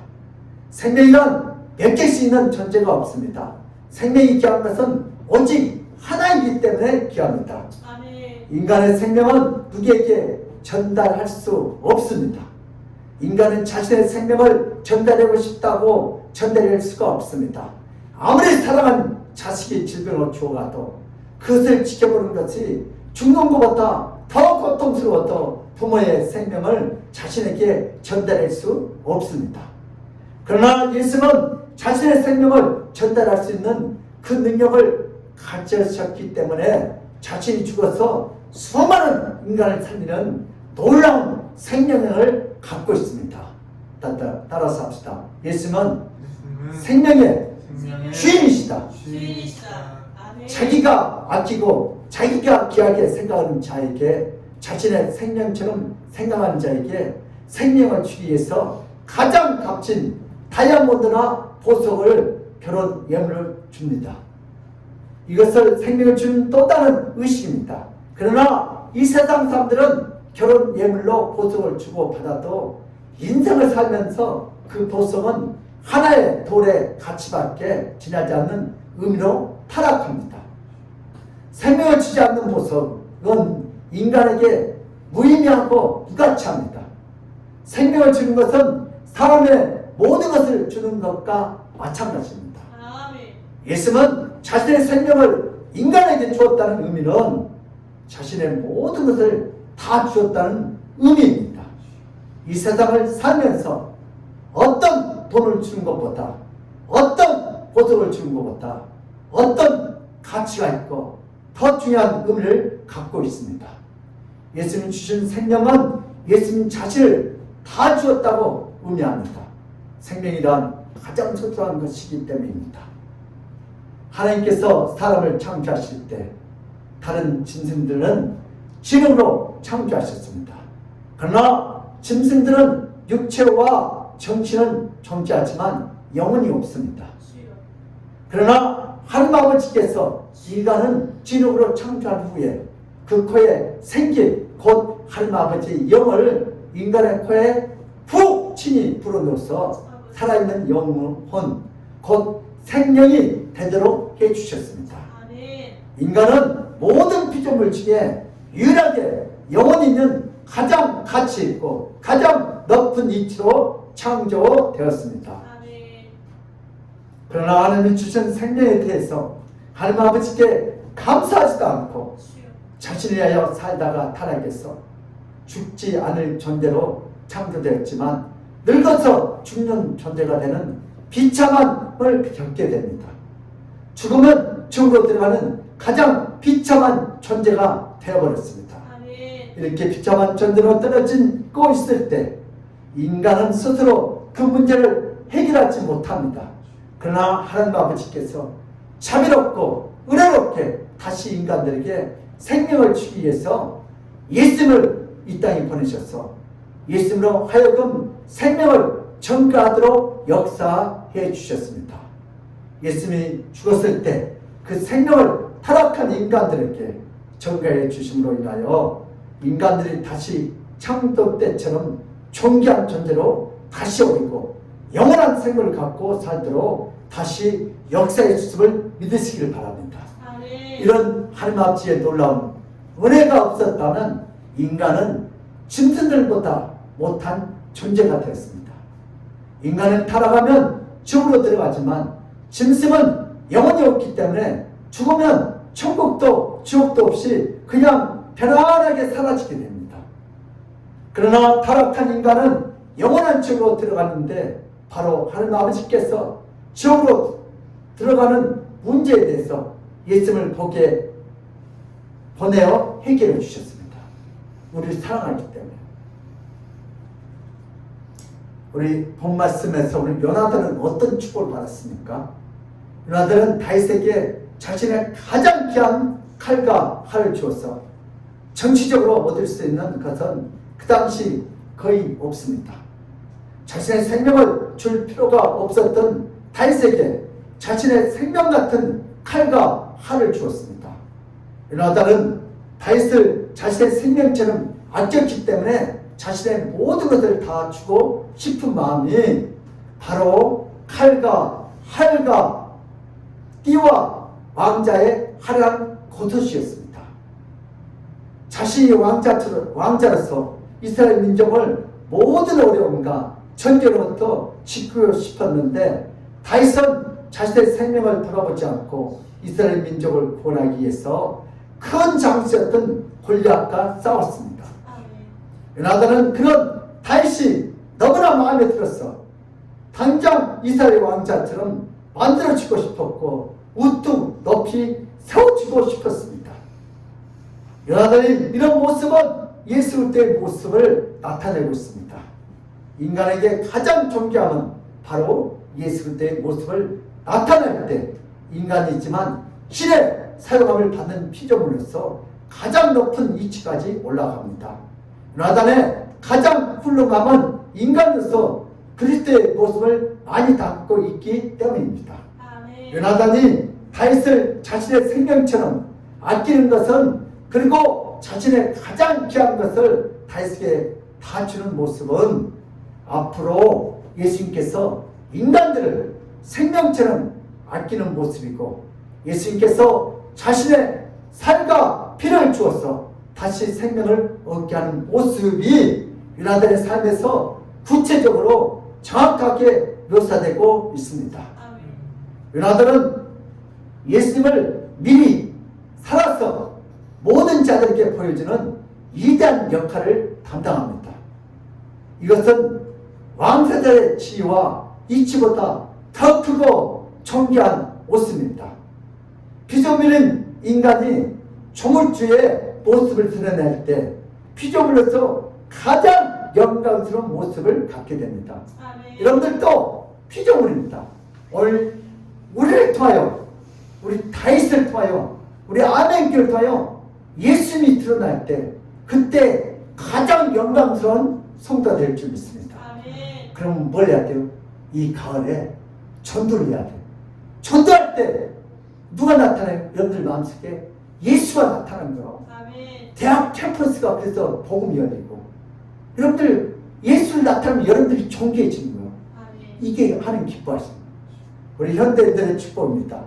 생명이란 몇 개씩 있는 존재가 없습니다. 생명이 귀한 것은 오직 하나이기 때문에 귀합니다. 아멘. 인간의 생명은 누구에게 전달할 수 없습니다. 인간은 자신의 생명을 전달하고 싶다고 전달할 수가 없습니다. 아무리 사랑한 자식이 질병을 주어가도 그것을 지켜보는 것이 죽는 것보다 더 고통스러워도 부모의 생명을 자신에게 전달할 수 없습니다. 그러나 예수는 자신의 생명을 전달할 수 있는 그 능력을 가지셨기 때문에 자신이 죽어서 수많은 인간을 살리는 놀라운 생명력을 갖고 있습니다. 따라서 합시다. 예수는 생명의 주인이시다. 주인이시다. 아멘. 자기가 아끼고 자기가 귀하게 생각하는 자에게, 자신의 생명처럼 생각하는 자에게 생명을 주기 위해서 가장 값진 다이아몬드나 보석을 결혼 예물로 줍니다. 이것을 생명을 주는 또 다른 의식입니다. 그러나 이 세상 사람들은 결혼 예물로 보석을 주고 받아도 인생을 살면서 그 보석은 하나의 돌의 가치밖에 지나지 않는 의미로 타락합니다. 생명을 주지 않는 보석은 인간에게 무의미하고 무가치합니다. 생명을 주는 것은 사람의 모든 것을 주는 것과 마찬가지입니다. 아멘. 예수는 자신의 생명을 인간에게 주었다는 의미는 자신의 모든 것을 다 주었다는 의미입니다. 이 세상을 살면서 어떤 돈을 주는 것보다, 어떤 보석을 주는 것보다 어떤 가치가 있고 더 중요한 의미를 갖고 있습니다. 예수님 주신 생명은 예수님 자신을 다 주었다고 의미합니다. 생명이란 가장 소중한 것이기 때문입니다. 하나님께서 사람을 창조하실 때 다른 짐승들은 지능으로 창조하셨습니다. 그러나 짐승들은 육체와 정신은 존재하지만 영혼이 없습니다. 그러나 하나님 아버지께서 인간은 지능으로 창조한 후에 그 코에 생기 곧 하나님 아버지의 영을 인간의 코에 푹 친히 불어넣어서 살아있는 영혼 곧 생명이 되도록 해주셨습니다. 아멘. 인간은 모든 피조물 중에 유일하게 영혼이 있는 가장 가치 있고 가장 높은 이치로 창조되었습니다. 아멘. 그러나 하나님이 주신 생명에 대해서 하나님 아버지께 감사하지도 않고 자신을 위하여 살다가 타락해서 죽지 않을 존재로 창조되었지만 늙어서 죽는 존재가 되는 비참함을 겪게 됩니다. 죽음은 죽음으로 들어가는 가장 비참한 존재가 되어버렸습니다. 아멘. 이렇게 비참한 존재로 떨어지고 있을 때 인간은 스스로 그 문제를 해결하지 못합니다. 그러나 하나님 아버지께서 자비롭고 은혜롭게 다시 인간들에게 생명을 주기 위해서 예수님을 이 땅에 보내셔서 예수님으로 하여금 생명을 전가하도록 역사해 주셨습니다. 예수님이 죽었을 때 그 생명을 타락한 인간들에게 전가해 주심으로 인하여 인간들이 다시 창조 때처럼 존귀한 존재로 다시 오르고 영원한 생명을 갖고 살도록 다시 역사해 주심을 믿으시길 바랍니다. 아멘. 이런 하나님 아버지의 놀라운 은혜가 없었다면 인간은 짐승들보다 못한 존재가 되었습니다. 인간은 타락하면 죽음으로 들어가지만 짐승은 영혼이 없기 때문에 죽으면 천국도 지옥도 없이 그냥 편안하게 사라지게 됩니다. 그러나 타락한 인간은 영원한 지옥으로 들어갔는데 바로 하나님 아버지께서 지옥으로 들어가는 문제에 대해서 예수님을 보게 보내어 해결해 주셨습니다. 우리를 사랑하기 때문에. 우리 본 말씀에서 우리 요나단은 어떤 축복을 받았습니까? 요나단은 다윗에게 자신의 가장 귀한 칼과 활을 주어서 정치적으로 얻을 수 있는 것은 그 당시 거의 없습니다. 자신의 생명을 줄 필요가 없었던 다윗에게 자신의 생명 같은 칼과 활을 주었습니다. 요나단은 다윗을 자신의 생명처럼 아꼈기 때문에 자신의 모든 것을 다 주고 싶은 마음이 바로 칼과 활과 띠와 왕자의 화려한 겉옷이었습니다. 자신이 왕자로서 이스라엘 민족을 모든 어려움과 전쟁으로부터 지키고 싶었는데 다윗은 자신의 생명을 돌아보지 않고 이스라엘 민족을 구원하기 위해서 큰 장수였던 골리앗과 싸웠습니다. 요나단은 그런 다윗이 너무나 마음에 들었어. 당장 이스라엘 왕자처럼 만들어주고 싶었고 우뚝 높이 세워주고 싶었습니다. 요나단의 이런 모습은 예수 그리스도의 모습을 나타내고 있습니다. 인간에게 가장 존경함은 바로 예수 그리스도의 모습을 나타낼 때 인간이지만 신의 사용함을 받는 피조물로서 가장 높은 위치까지 올라갑니다. 요나단의 가장 훌륭함은 인간으로서 그리스도의 모습을 많이 담고 있기 때문입니다. 요나단이 다윗을 자신의 생명처럼 아끼는 것은 그리고 자신의 가장 귀한 것을 다윗에게 다 주는 모습은 앞으로 예수님께서 인간들을 생명처럼 아끼는 모습이고 예수님께서 자신의 살과 피를 주어서 다시 생명을 얻게 하는 모습이 요나단의 삶에서 구체적으로 정확하게 묘사되고 있습니다. 요나단은 예수님을 미리 살아서 모든 자들에게 보여주는 위대한 역할을 담당합니다. 이것은 왕세자의 지위와 이치보다 더 크고 존귀한 모습입니다. 피조물인 인간이 조물주의 모습을 드러낼 때 피조물로서 가장 영광스러운 모습을 갖게 됩니다. 여러분들도 피조물입니다. 오늘 우리를 통하여 우리 다윗을 통하여 우리 아멘교를 통하여 예수님이 드러날 때 그때 가장 영광스러운 성도가 될 줄 믿습니다. 그럼 뭘 해야 돼요? 이 가을에 전도를 해야 돼요. 전도할 때 누가 나타나요? 여러분들 마음속에 예수가 나타나는 거예요. 대학 캠퍼스가 그래서 복음이 열리고 여러분들 예수를 나타나면 여러분들이 존귀해지는 거예요. 이게 하나님 기뻐하십니다. 우리 현대인들의 축복입니다.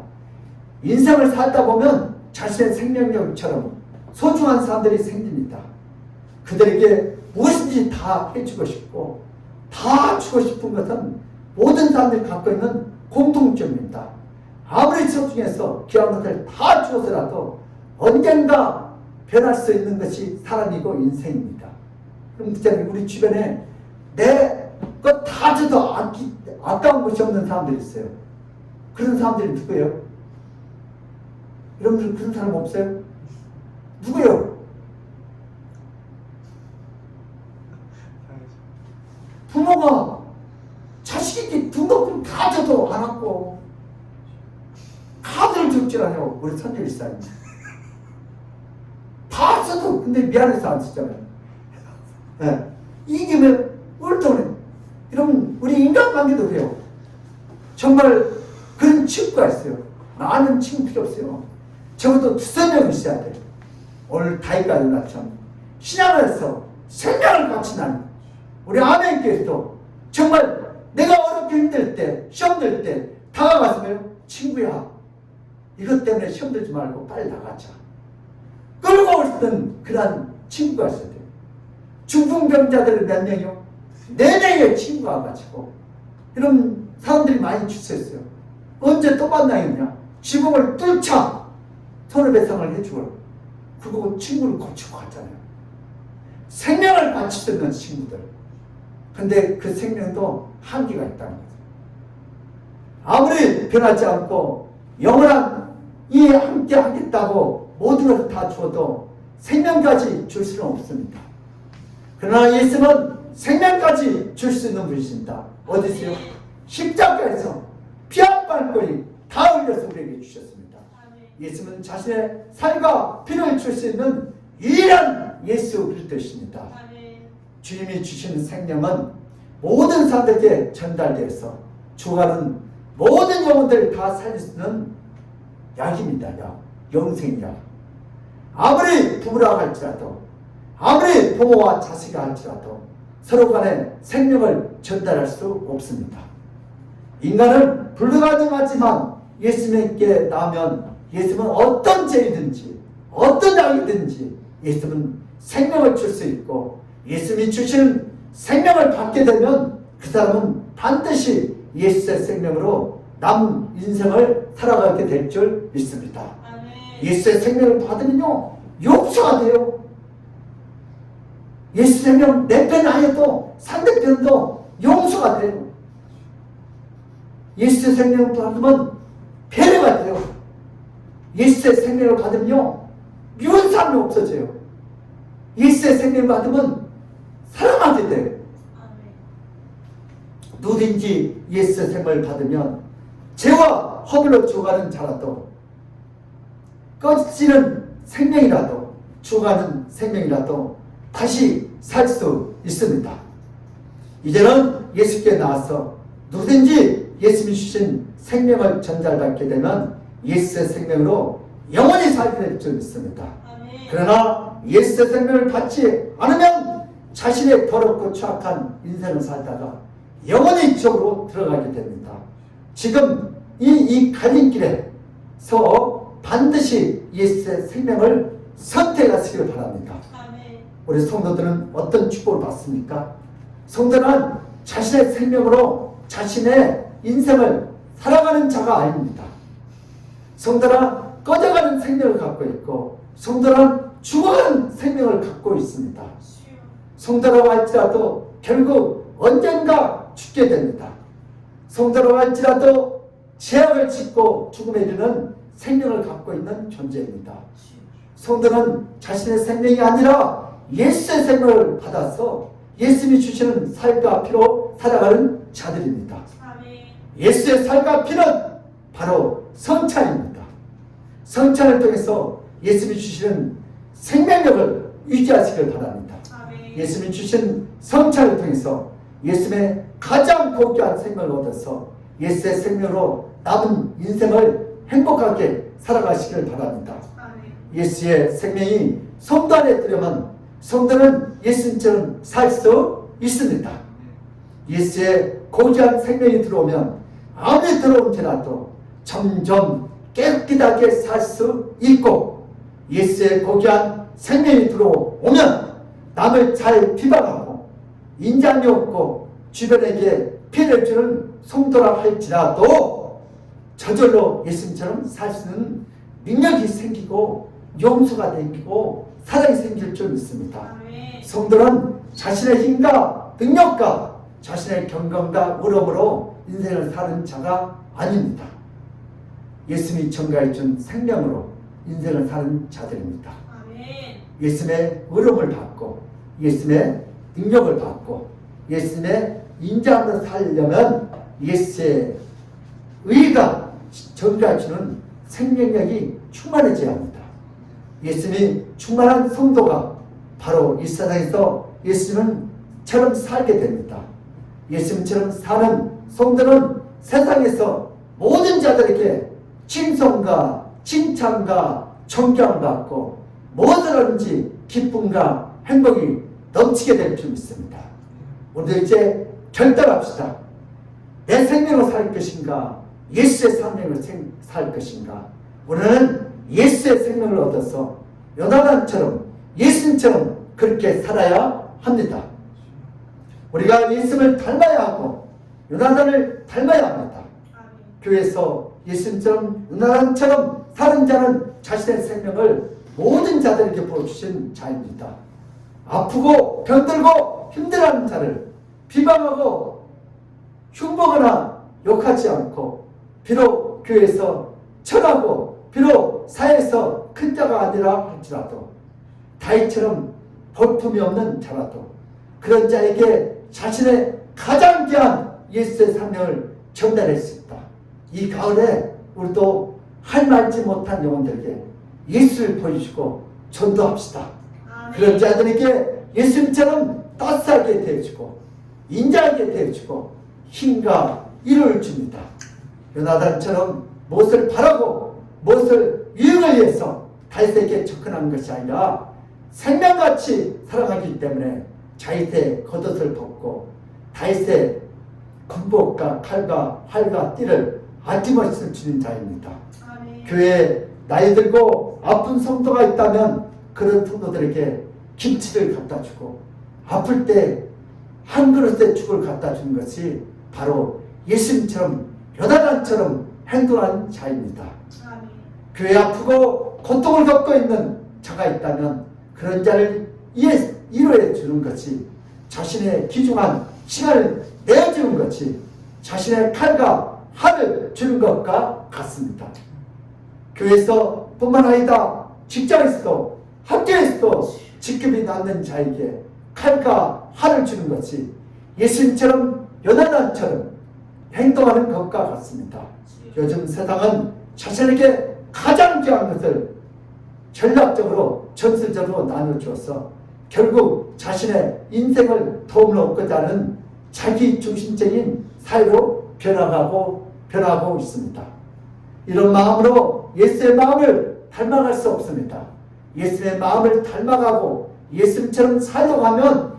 인생을 살다 보면 자신의 생명력처럼 소중한 사람들이 생깁니다. 그들에게 무엇인지 다 해주고 싶고 다 주고 싶은 것은 모든 사람들이 갖고 있는 공통점입니다. 아무리 소중해서 귀한 것을 다 주어서라도 언젠가 변할 수 있는 것이 사람이고 인생입니다. 그럼 우리 주변에 내 것 다 줘도 아까운 것이 없는 사람들이 있어요. 그런 사람들이 누구예요? 여러분들 그런 사람 없어요? 누구요? 부모가 자식에게 등록금 다 줘도 안 왔고 카드를 줄 줄 아냐고 우리 선생님이 싸요. 다 써도 근데 미안해서 안 쓰잖아요. 네. 이게 왜 옳다네. 여러분 우리 인간관계도 그래요. 정말 그런 친구가 있어요. 많은 친구 필요 없어요. 적어도 2-3명 있어야 돼. 오늘 다윗과 요나처럼 신앙에서 생명을 바치는 우리 아멘교회도 정말 내가 어렵게 힘들 때 시험 들 때 다가가서 친구야 이것 때문에 시험 들지 말고 빨리 나가자. 끌고 오시던 그런 친구가 있어야 돼요. 중풍병자들은 몇 명이요? 4명의 친구가 와가지고 이런 사람들이 많이 주셨어요. 언제 또 만나겠냐? 지붕을 뚫자 손해배상을 해주고 그거 친구를 거치고 갔잖아요. 생명을 바치는 친구들. 근데 그 생명도 한계가 있다는 거죠. 아무리 변하지 않고 영원한 이 함께 하겠다고 모든 것을 다 주어도 생명까지 줄 수는 없습니다. 그러나 예수는 생명까지 줄 수 있는 분이십니다. 어디서요? 십자가에서 피 한 방울이 다 흘려서 우리에게 주셨습니다. 예수는 자신의 살과 피를 줄 수 있는 유일한 예수 그리스도이십니다. 주님이 주시는 생명은 모든 사람들에게 전달되어서 죽어가는 모든 영혼들을 다 살릴 수 있는 약입니다. 약. 영생약. 아무리 부부라고 할지라도, 아무리 부모와 자식이라 할지라도 서로 간에 생명을 전달할 수 없습니다. 인간은 불가능하지만 예수님께 나면 예수님은 어떤 죄이든지 어떤 약이든지 예수님은 생명을 줄 수 있고, 예수님이 주신 생명을 받게 되면 그 사람은 반드시 예수의 생명으로 남은 인생을 살아가게 될 줄 믿습니다. 아멘. 예수의 생명을 받으면요 용서가 돼요. 예수 생명 내 편 아니어도 상대편도 용서가 돼요. 예수의 생명을 받으면 배려가 돼요. 예수의 생명을 받으면요 미운 사람이 없어져요. 예수의 생명을 받으면 사랑하게 돼요. 아멘. 누구든지 예수의 생명을 받으면 죄와 허물로 죽어가는 자라도, 꺼지는 생명이라도, 죽어가는 생명이라도 다시 살 수 있습니다. 이제는 예수께 나와서 누구든지 예수님이 주신 생명을 전달받게 되면 예수의 생명으로 영원히 살게 될 줄 믿습니다. 아멘. 그러나 예수의 생명을 받지 않으면 자신의 더럽고 추악한 인생을 살다가 영원히 지옥으로 들어가게 됩니다. 지금 이 갈림길에서 반드시 예수의 생명을 선택하시길 바랍니다. 아멘. 우리 성도들은 어떤 축복을 받습니까? 성도는 자신의 생명으로 자신의 인생을 살아가는 자가 아닙니다. 성도는 꺼져가는 생명을 갖고 있고, 성도는 죽어가는 생명을 갖고 있습니다. 성도라고 할지라도 결국 언젠가 죽게 됩니다. 성도라고 할지라도 죄악을 짓고 죽음에 이르는 생명을 갖고 있는 존재입니다. 성도는 자신의 생명이 아니라 예수의 생명을 받아서 예수님이 주시는 살과 피로 살아가는 자들입니다. 아멘. 예수의 살과 피는 바로 성찬입니다. 성찬을 통해서 예수님이 주시는 생명력을 유지하시길 바랍니다. 아멘. 예수님이 주신 성찬을 통해서 예수님의 가장 고귀한 생명을 얻어서 예수의 생명으로 남은 인생을 행복하게 살아가시길 바랍니다. 아멘. 예수의 생명이 성도 안에 들어오면 성도는 예수님처럼 살 수 있습니다. 예수의 고귀한 생명이 들어오면 아무리 들어온 죄라도 점점 깨끗하게 살 수 있고, 예수의 고귀한 생명이 들어오면 남을 잘 비방하고 인자함이 없고 주변에게 피해를 주는 성도라 할지라도 저절로 예수님처럼 살 수 있는 능력이 생기고 용서가 생기고 사랑이 생길 줄 믿습니다. 아멘. 성도는 자신의 힘과 능력과 자신의 경건과 의로움으로 인생을 사는 자가 아닙니다. 예수님이 전가해 준 생명으로 인생을 사는 자들입니다. 아멘. 예수님의 의로움을 받고 예수님의 능력을 받고 예수님의 인자함으로 살려면 예수의 의가 전가해 주는 생명력이 충만해져야 합니다. 예수님이 충만한 성도가 바로 이 세상에서 예수님처럼 살게 됩니다. 예수님처럼 사는 성도는 세상에서 모든 자들에게 칭송과 칭찬과 존경받고 무엇을 하든지 기쁨과 행복이 넘치게 될 줄 믿습니다. 우리도 이제 결단합시다. 내 생명을 살 것인가, 예수의 생명을 살 것인가. 우리는 예수의 생명을 얻어서 요나단처럼 예수님처럼 그렇게 살아야 합니다. 우리가 예수님을 닮아야 하고 요나단을 닮아야 합니다. 아멘. 교회에서 예수님처럼 요나단처럼 사는 자는 자신의 생명을 모든 자들에게 보여주신 자입니다. 아프고 병들고 힘들어하는 자를 비방하고 흉보거나 욕하지 않고, 비록 교회에서 천하고 비록 사회에서 큰 자가 아니라 할지라도 다윗처럼 볼품이 없는 자라도 그런 자에게 자신의 가장 귀한 예수의 생명을 전달할 수 있다. 이 가을에 우리도 할 말지 못한 영혼들에게 예수를 보여주고 전도합시다. 아멘. 그런 자들에게 예수님처럼 따스하게 대해주고 인자하게 되어주고 힘과 위로를 줍니다. 요나단처럼 무엇을 바라고 무엇을 유익을 위해서 다윗에게 접근한 것이 아니라 생명같이 사랑하기 때문에 다윗의 겉옷을 벗고 다윗의 군복과 칼과 활과 띠를 아낌없이 주는 자입니다. 아멘. 교회에 나이 들고 아픈 성도가 있다면 그런 성도들에게 김치를 갖다 주고 아플 때 한 그릇의 죽을 갖다 주는 것이 바로 예수님처럼 요나단처럼 행동한 자입니다. 아멘. 교회 아프고 고통을 겪고 있는 자가 있다면 그런 자를 위로해 주는 것이 자신의 귀중한 시간을 내어주는 것이 자신의 칼과 활을 주는 것과 같습니다. 교회에서 뿐만 아니라 직장에서도 학교에서도 직급이 낮는 자에게 칼과 활을 주는 것이 예수님처럼 요나단처럼 행동하는 것과 같습니다. 요즘 세상은 자신에게 가장 귀한 것을 전략적으로 전술적으로 나눠주어서 결국 자신의 인생을 도움을 얻고자 하는 자기 중심적인 사회로 변화하고 있습니다. 이런 마음으로 예수의 마음을 닮아갈 수 없습니다. 예수의 마음을 닮아가고 예수님처럼 살려고 하면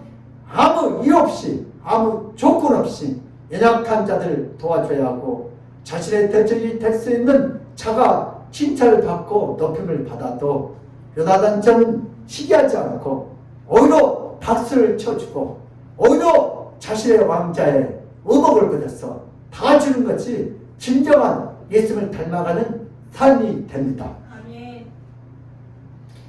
아무 이유 없이 아무 조건 없이 연약한 자들을 도와줘야 하고 자신의 대적이 될 수 있는 자가 칭찬을 받고 높임을 받아도 요나단처럼 시기하지 않고 오히려 박수를 쳐주고 오히려 자신의 왕자의 의복을 그려서 다 주는 것이 진정한 예수님을 닮아가는 삶이 됩니다. 아멘.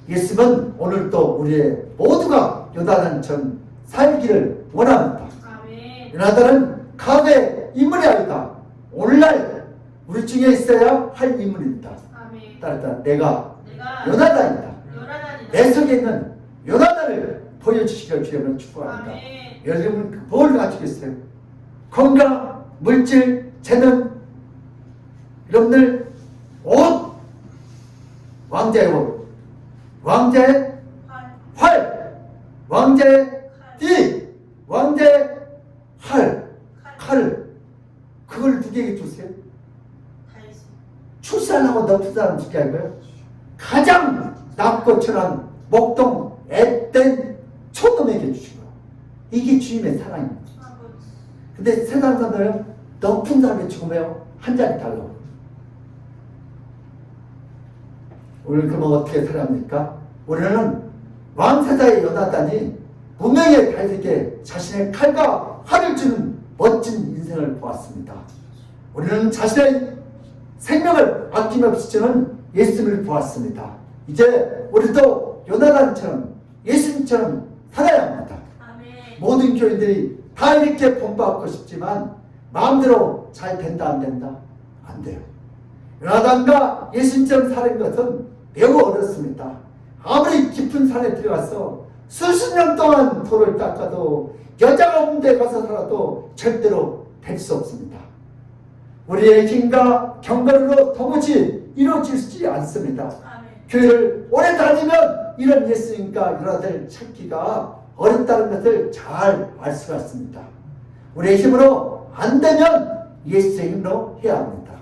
예수님은 오늘도 우리의 모두가 요나단처럼 살기를 원합니다. 아멘. 요나단은 과거의 인물이 아니다. 오늘날 우리 중에 있어야 할 인물입니다. 아멘. 따라서 내가 내가 요나단이다. 요나단이다. 내 속에 있는 요나단을 보여주시기를 주님은 축복합니다. 아멘. 여러분은 뭘 가지고 있어요? 건강, 물질, 재능, 여러분들 옷, 왕자의 옷, 왕자의 활, 왕자의 띠, 왕자의 칼, 그걸 누구에게 주세요? 다윗. 출산하고 높은 사람 주게 할 거예요? 가장 낮고 천한 목동 앳된 촌놈에게 주신 거예요. 이게 주님의 사랑입니다. 아버지. 근데 세상 사람들은 높은 사람이 죽으면 한 자리 달라고. 오늘 그러면 어떻게 살아합니까? 우리는 왕세자의 요나단이 분명히 다윗에게 자신의 칼과 활을 주는 멋진 인생을 보았습니다. 우리는 자신의 생명을 아낌없이 주는 예수님을 보았습니다. 이제 우리도 요나단처럼 예수님처럼 살아야 합니다. 아멘. 모든 교인들이 다 이렇게 본받고 싶지만 마음대로 잘 된다 안 된다? 안 돼요. 요나단과 예수님처럼 사는 것은 매우 어렵습니다. 아무리 깊은 산에 들어가서 수십 년 동안 돌을 닦아도 여자가 없는 데 가서 살아도 절대로 될 수 없습니다. 우리의 힘과 경건으로 도무지 이루어지지 않습니다. 아멘. 교회를 오래 다니면 이런 예수님과 요나단을 찾기가 어렵다는 것을 잘 알 수가 있습니다. 우리의 힘으로 안 되면 예수의 힘으로 해야 합니다.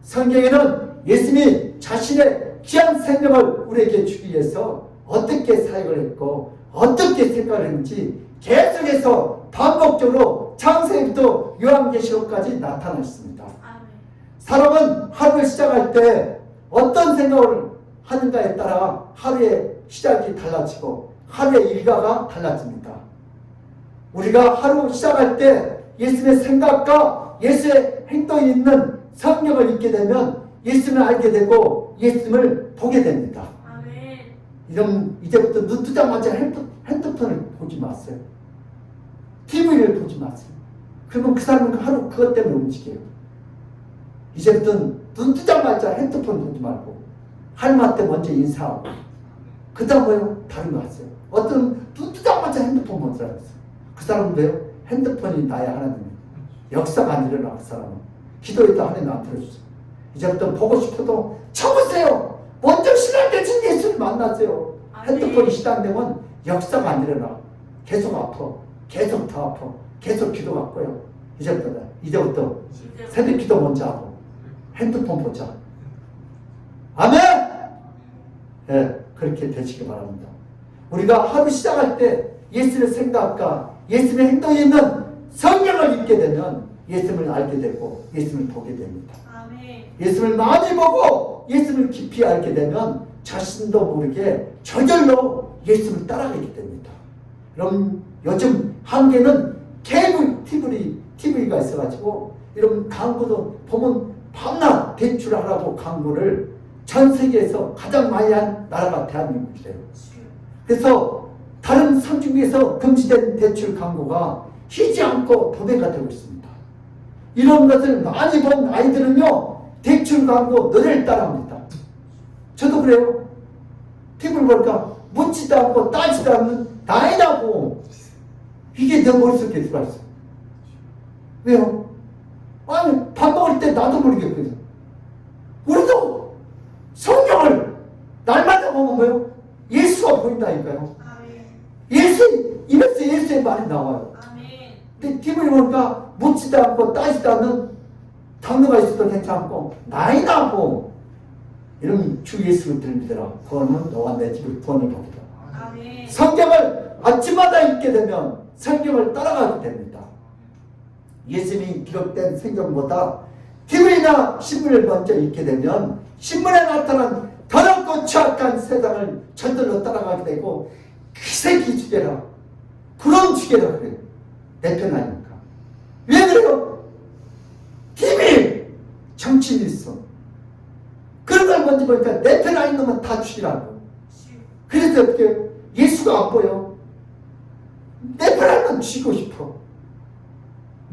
성경에는 예수님이 자신의 귀한 생명을 우리에게 주기 위해서 어떻게 사역을 했고 어떻게 생각을 했는지 계속해서 반복적으로 창세기부터 요한계시록까지 나타나 있습니다. 아멘. 사람은 하루를 시작할 때 어떤 생각을 하는가에 따라 하루의 시작이 달라지고 하루의 일과가 달라집니다. 우리가 하루 시작할 때 예수님의 생각과 예수의 행동이 있는 성경을 읽게 되면 예수님을 알게 되고 예수님을 보게 됩니다. 아멘. 이런 이제부터 눈 뜨자마자 핸드폰을 보지 마세요. TV를 보지 마세요. 그러면 그 사람은 하루 그것 때문에 움직여요. 이제부터 눈 뜨자마자 핸드폰 보지 말고 할머니한테 먼저 인사하고 그 다음 뭐요? 다른 거 하세요. 어떤 눈 뜨자마자 핸드폰 보더라고요. 그 사람은 왜요? 핸드폰이 나의 하나님이에요. 역사가 안 일어나 그 사람은. 기도해도 하나님 안 들어주세요. 이제부터 보고 싶어도 쳐보세요. 먼저 신앙 대신 예수를 만나세요. 핸드폰이 시작되면 역사가 안 일어나. 계속 아파. 계속 더 아파. 계속 기도 바꿔요. 이제부터 새벽 기도 먼저 하고 핸드폰 보자. 아멘! 예, 그렇게 되시기 바랍니다. 우리가 하루 시작할 때 예수의 생각과 예수의 행동에 있는 성경을 읽게 되면 예수를 알게 되고 예수를 보게 됩니다. 아멘. 예수를 많이 보고 예수를 깊이 알게 되면 자신도 모르게 저절로 예수를 따라가게 됩니다. 그럼 요즘 한계는 케이블 TV가 있어가지고 이런 광고도 보면 밤낮 대출하라고 광고를 전 세계에서 가장 많이 한 나라가 대한민국이래요. 그래서 다른 선진국에서 금지된 대출 광고가 쉬지 않고 도배가 되고 있습니다. 이런 것을 많이 본 아이들은요, 대출 광고 노래를 따라합니다. 저도 그래요. TV를 보니까 묻지도 않고 따지도 않는 나이라고 이게 내 머릿속에 들어와 있어요. 왜요? 아니, 밥 먹을 때 나도 모르겠거든. 우리도 성경을 날마다 보면 뭐예요? 예수가 보인다니까요. 아멘. 예수, 입에서 예수의 말이 나와요. 아멘. 근데 TV를 보니까 묻지도 않고 따지도 않는 당뇨가 있어도 괜찮고 나이 나고 이런 주 예수를 믿으라. 그거는 너와 내 집을 구원을 받으라. 아멘. 성경을 아침마다 읽게 되면 성경을 따라가게 됩니다. 예수님이 기록된 성경보다 TV나 신문을 먼저 읽게 되면 신문에 나타난 더럽고 추악한 세상을 저절로 따라가게 되고 기색이 주게라. 그런 주게라 그래요. 내 편 아닙니까? 왜 그래요? TV 정치인이 있어. 그런 걸 먼저 보니까 내 편 아닌 놈은 다 죽이라고. 그래서 어떻게 예수가 안 보여. 내 편 아닌 놈 죽이고 싶어.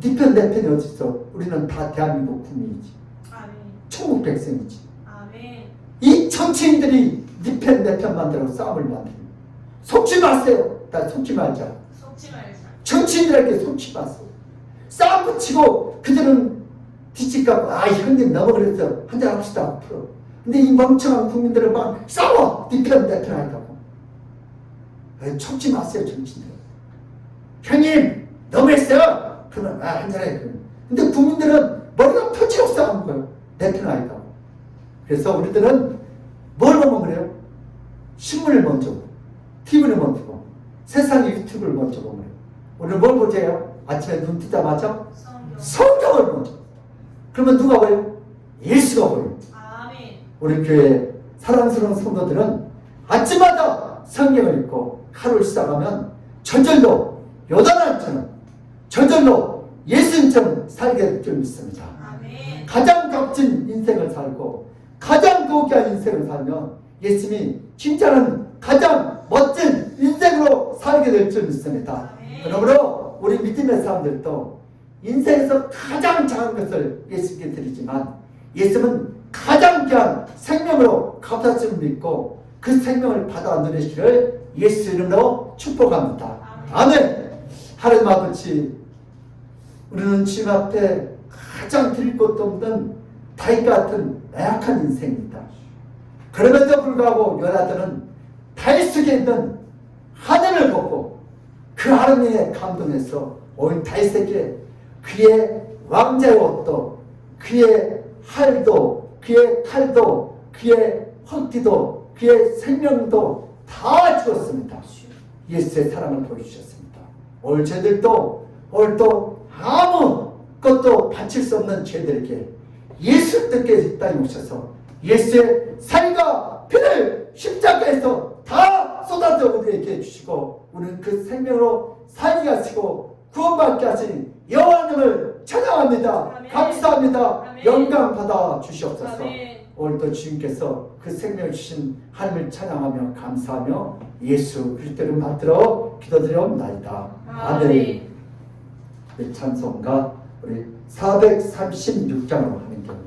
네 편, 내 편이 어디 있어? 우리는 다 대한민국 국민이지. 아멘. 천국 백성이지. 아멘. 이 정치인들이 네 편, 내 편 만들고 싸움을 만들고. 속지 마세요. 다 속지 말자. 속지 말자. 정치인들에게 속지 마세요. 싸움 붙이고 그들은 뒤집고 아 형님 너무 그랬어. 한잔 합시다. 풀어. 근데 이 멍청한 국민들은 막 싸워. 네 편, 내 편 하려고. 속지 마세요 정치인들. 형님 너무했어요. 그러면 한잔해. 근데 국민들은 머리가 터지고 싸우는 거예요. 내 편 아니다. 그래서 우리들은 뭘 보면 그래요? 신문을 먼저 보고 TV를 먼저 보고 세상 유튜브를 먼저 보면 그래요. 오늘 뭘 보세요? 아침에 눈 뜨자마자 성경을 먼저. 그러면 누가 보여요? 예수가 보여요. 아멘. 우리 교회 사랑스러운 성도들은 아침마다 성경을 읽고 하루를 시작하면 저절로 요단한처럼 저절로 예수님처럼 살게 될 줄 믿습니다. 아멘. 가장 값진 인생을 살고 가장 고귀한 인생을 살면 예수님이 진짜는 가장 멋진 인생으로 살게 될 줄 믿습니다. 그러므로 우리 믿음의 사람들도 인생에서 가장 작은 것을 예수님께 드리지만 예수님은 가장 귀한 생명으로 값어치를 믿고 그 생명을 받아 누리시기를 예수 이름으로 축복합니다. 아멘. 하나님 아버지, 우리는 주님 앞에 가장 드릴 것도 없는 다윗 같은 나약한 인생입니다. 그럼에도 불구하고 요나단은 다윗 속에 있는 하나님을 보고 그 하나님에 감동해서 온 다윗에게 그의 왕자의 옷도 그의 활도 그의 칼도 그의 헛기도 그의 생명도 다 주었습니다. 예수의 사랑을 보여주셨습니다. 오늘 저들도 오늘 또 아무것도 바칠 수 없는 죄들에게 예수 뜻께 땅에 오셔서 예수의 살과 피를 십자가에서 다 쏟아져 우리에게 주시고 우리는 그 생명으로 살게 하시고 구원받게 하신 여호와 하나님을 찬양합니다. 아멘. 감사합니다. 아멘. 영광 받아 주시옵소서. 아멘. 오늘도 주님께서 그 생명을 주신 하나님을 찬양하며 감사하며 예수 그리스도를 받들어 기도드려옵나이다. 아멘. 우리 찬송가 우리 436장으로 하는 경우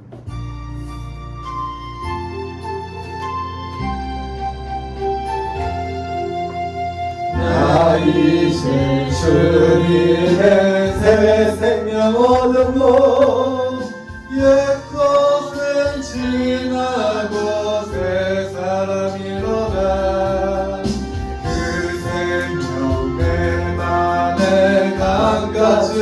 나 이제 주님의 새 생명 얻음으로 옛 것은 지나고 새 사람이로다. 그 생명 내 맘에 강같이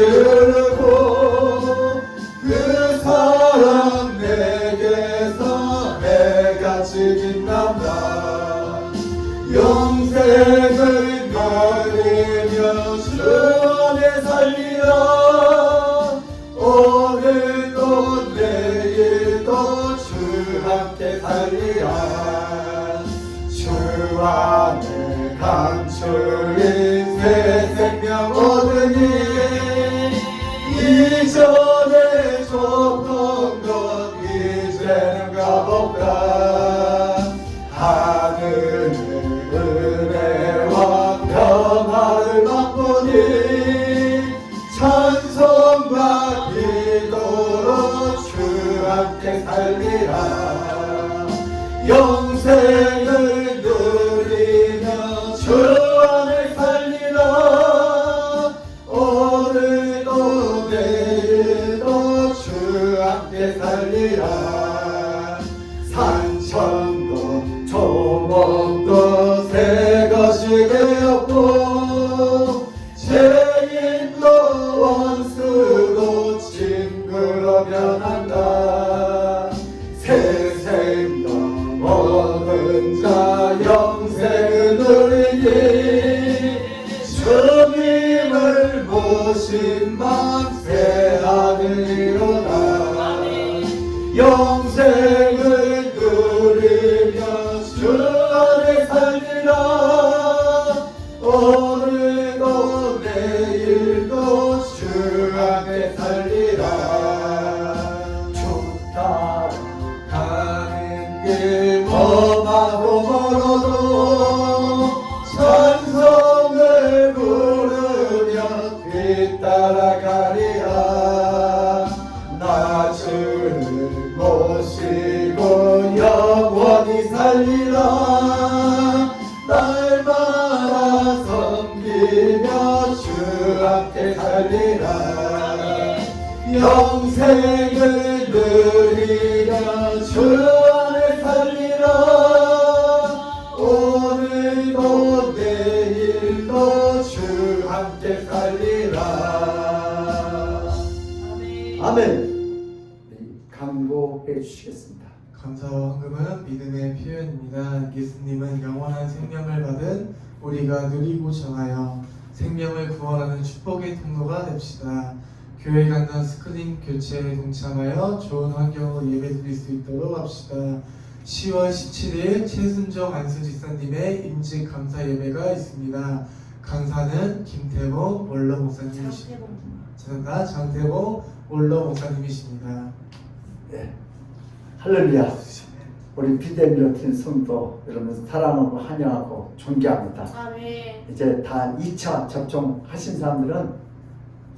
살리라. 영생을 누리며 주 안에 살리라. 오늘도 내일도 주 함께 살리라. 산천도 조목도 새 것이 되었고 죄인도 원수도 친구로 변한다. 새 생명 얻은 자 영생을 누리니 주님을 모신 맘새 하늘이로다. 영생을 누리며 주 안에 살리라. 오늘도 내일도 주 안에 살리라. 주 따라 가는 길 험하고 멀어도 찬송을 부르며 뒤따라가리라. 나 주를 모시고 영원히 살리라. 날마다 섬기며 주 함께 살리라. 영생을 누리며 주 안에 살리라. 오늘도 내일도 주 함께 살리라. 아멘. 강구해 주시겠습니다. 감사와 헌금은 믿음의 표현입니다. 예수님은 영원한 생명을 받은 우리가 누리고 전하여 생명을 구원하는 축복의 통로가 됩시다. 교회 간단 스크린 교체에 동참하여 좋은 환경으로 예배드릴 수 있도록 합시다. 10월 17일 최순정 안수집사님의 임직 감사 예배가 있습니다. 강사는 김태봉 원로 목사님이십니다. 죄송합니다. 장태봉 원로 목사님이십니다. 네. 할렐루야. 우리 비대미로 틴 성도 여러분 사랑하고 환영하고 존경합니다. 아멘. 이제 다 2차 접종하신 사람들은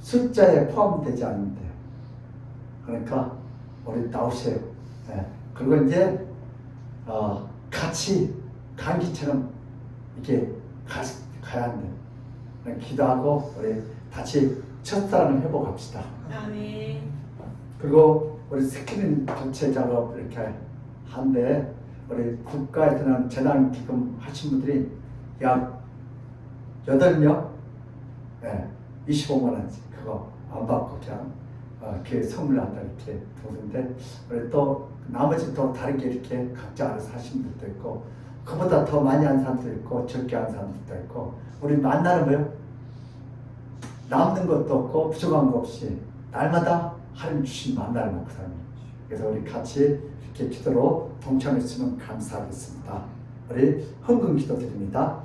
숫자에 포함되지 않는데요. 그러니까 우리 나오세요. 네. 그리고 이제 같이 감기처럼 이렇게 가야 한대요. 기도하고 우리 다시 첫사랑을 회복합시다. 아멘. 그리고 우리 스크린 교체 작업 이렇게 한데 우리 국가에서는 재난기금 하신 분들이 약 8명 25만 원씩 그거 안 받고 그냥 그 선물한다 이렇게 보는데 우리 또 나머지 또 다르게 이렇게 각자 알아서 하신 분도 있고 그보다 더 많이 한 사람도 있고 적게 한 사람도 있고 우리 만나는 거요 남는 것도 없고 부족한 거 없이 날마다 하나님 주신 만나를 먹고 사는 거예요. 그래서 우리 같이 이렇게 기도로 동참했으면 감사하겠습니다. 우리 헌금 기도드립니다.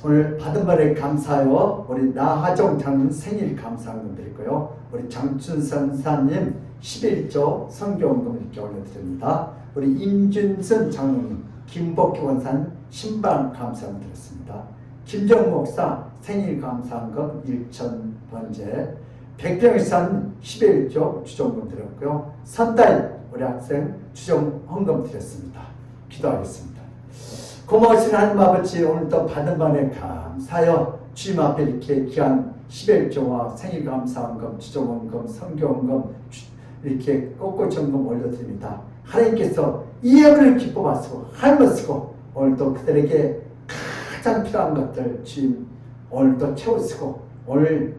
오늘 받은 바에 감사하여 우리 나하정 장로님 생일 감사헌금 드리고요. 우리 장춘선 사님 11조 성교헌금을 이렇게 올려드립니다. 우리 임준선 장로님, 김복희 원사님 신방 감사헌금 드렸습니다. 김정 목사 생일 감사헌금 1,000번째, 백병일사님 11조 주정금 드렸고요. 선다인 우리 학생 주정 헌금 드렸습니다. 기도하겠습니다. 고마우신 하나님 아버지, 오늘도 받은 바에 감사하여 주님 앞에 이렇게 귀한 11조와 생일 감사헌금, 주정헌금, 성교헌금 이렇게 꽃꽃정금 올려드립니다. 하나님께서 이 예물을 기뻐 받으시고 할머쓰고 오늘도 그들에게 가장 필요한 것들 주님 오늘도 채우시고 오늘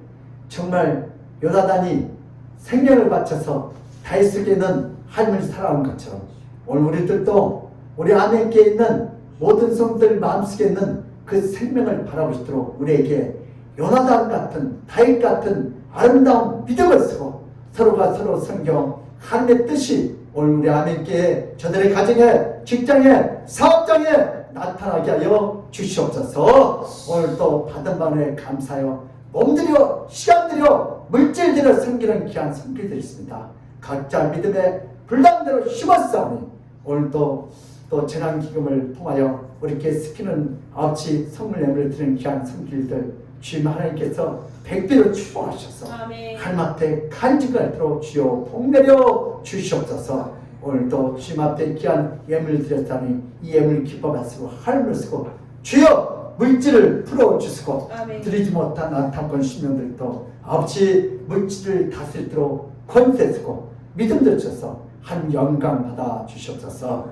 정말 요나단이 생명을 바쳐서 다윗에게는 하나님을 사랑한 것처럼 오늘 우리들도 우리 안에 있는 모든 성들 마음속에 있는 그 생명을 바라보시도록 우리에게 요나단 같은 다윗 같은 아름다운 믿음을 쓰고 서로가 서로 섬겨 하나님의 뜻이 오늘 우리 안에 있게 저들의 가정에 직장에 사업장에 나타나게 하여 주시옵소서. 오늘도 받은 바에 감사하여 몸들여 시간들여 물질들여 섬기는 귀한 섬기들이 있습니다. 각자 믿음의 분량대로 심었사오니 오늘도 또 재난기금을 통하여 우리께 스키는 아우치 선물 예물을 드리는 귀한 섬길들 주님 하나님께서 백배로 축복하셔서 하나님 앞에 간직을 들어 주여 복 내려 주시옵소서. 오늘도 주님 앞에 귀한 예물을 드렸다니 이 예물을 기뻐 받으시고 하늘을 쓰고 주여 물질을 풀어주시고 아멘. 드리지 못한 안타까운 신명들도 아버지 물질을 다스리도록 권세 쓰고 믿음들 주셔서 한 영광 받아 주시옵소서.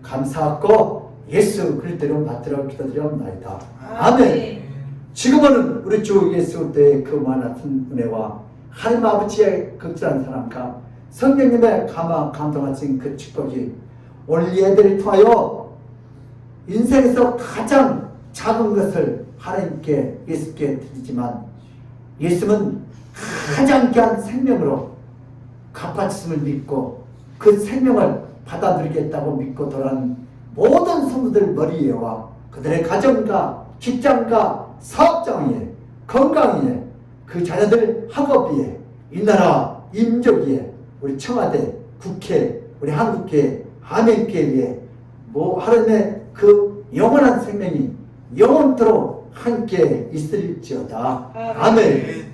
감사하고 예수 그리스도로 받들어 기도드리옵나이다. 아멘. 지금은 우리 주 예수 그리스도의 그 많은 은혜와 하나님 아버지의 극진한 사랑과 성령님의 감동하신 그 축복이 오늘 예배를 통하여 인생에서 가장 작은 것을 하나님께 예수께 드리지만 예수는 가장 귀한 생명으로 갚아주심을 믿고 그 생명을 받아들이겠다고 믿고 돌아가는 모든 성도들 머리 위에와 그들의 가정과 직장과 사업장 위에 건강 위에 그 자녀들 학업 위에 이 나라 민족 위에 우리 청와대 국회 우리 한국회 한인회 위에 하나님의 그 영원한 생명이 영원토록 함께 있을지어다. 아멘.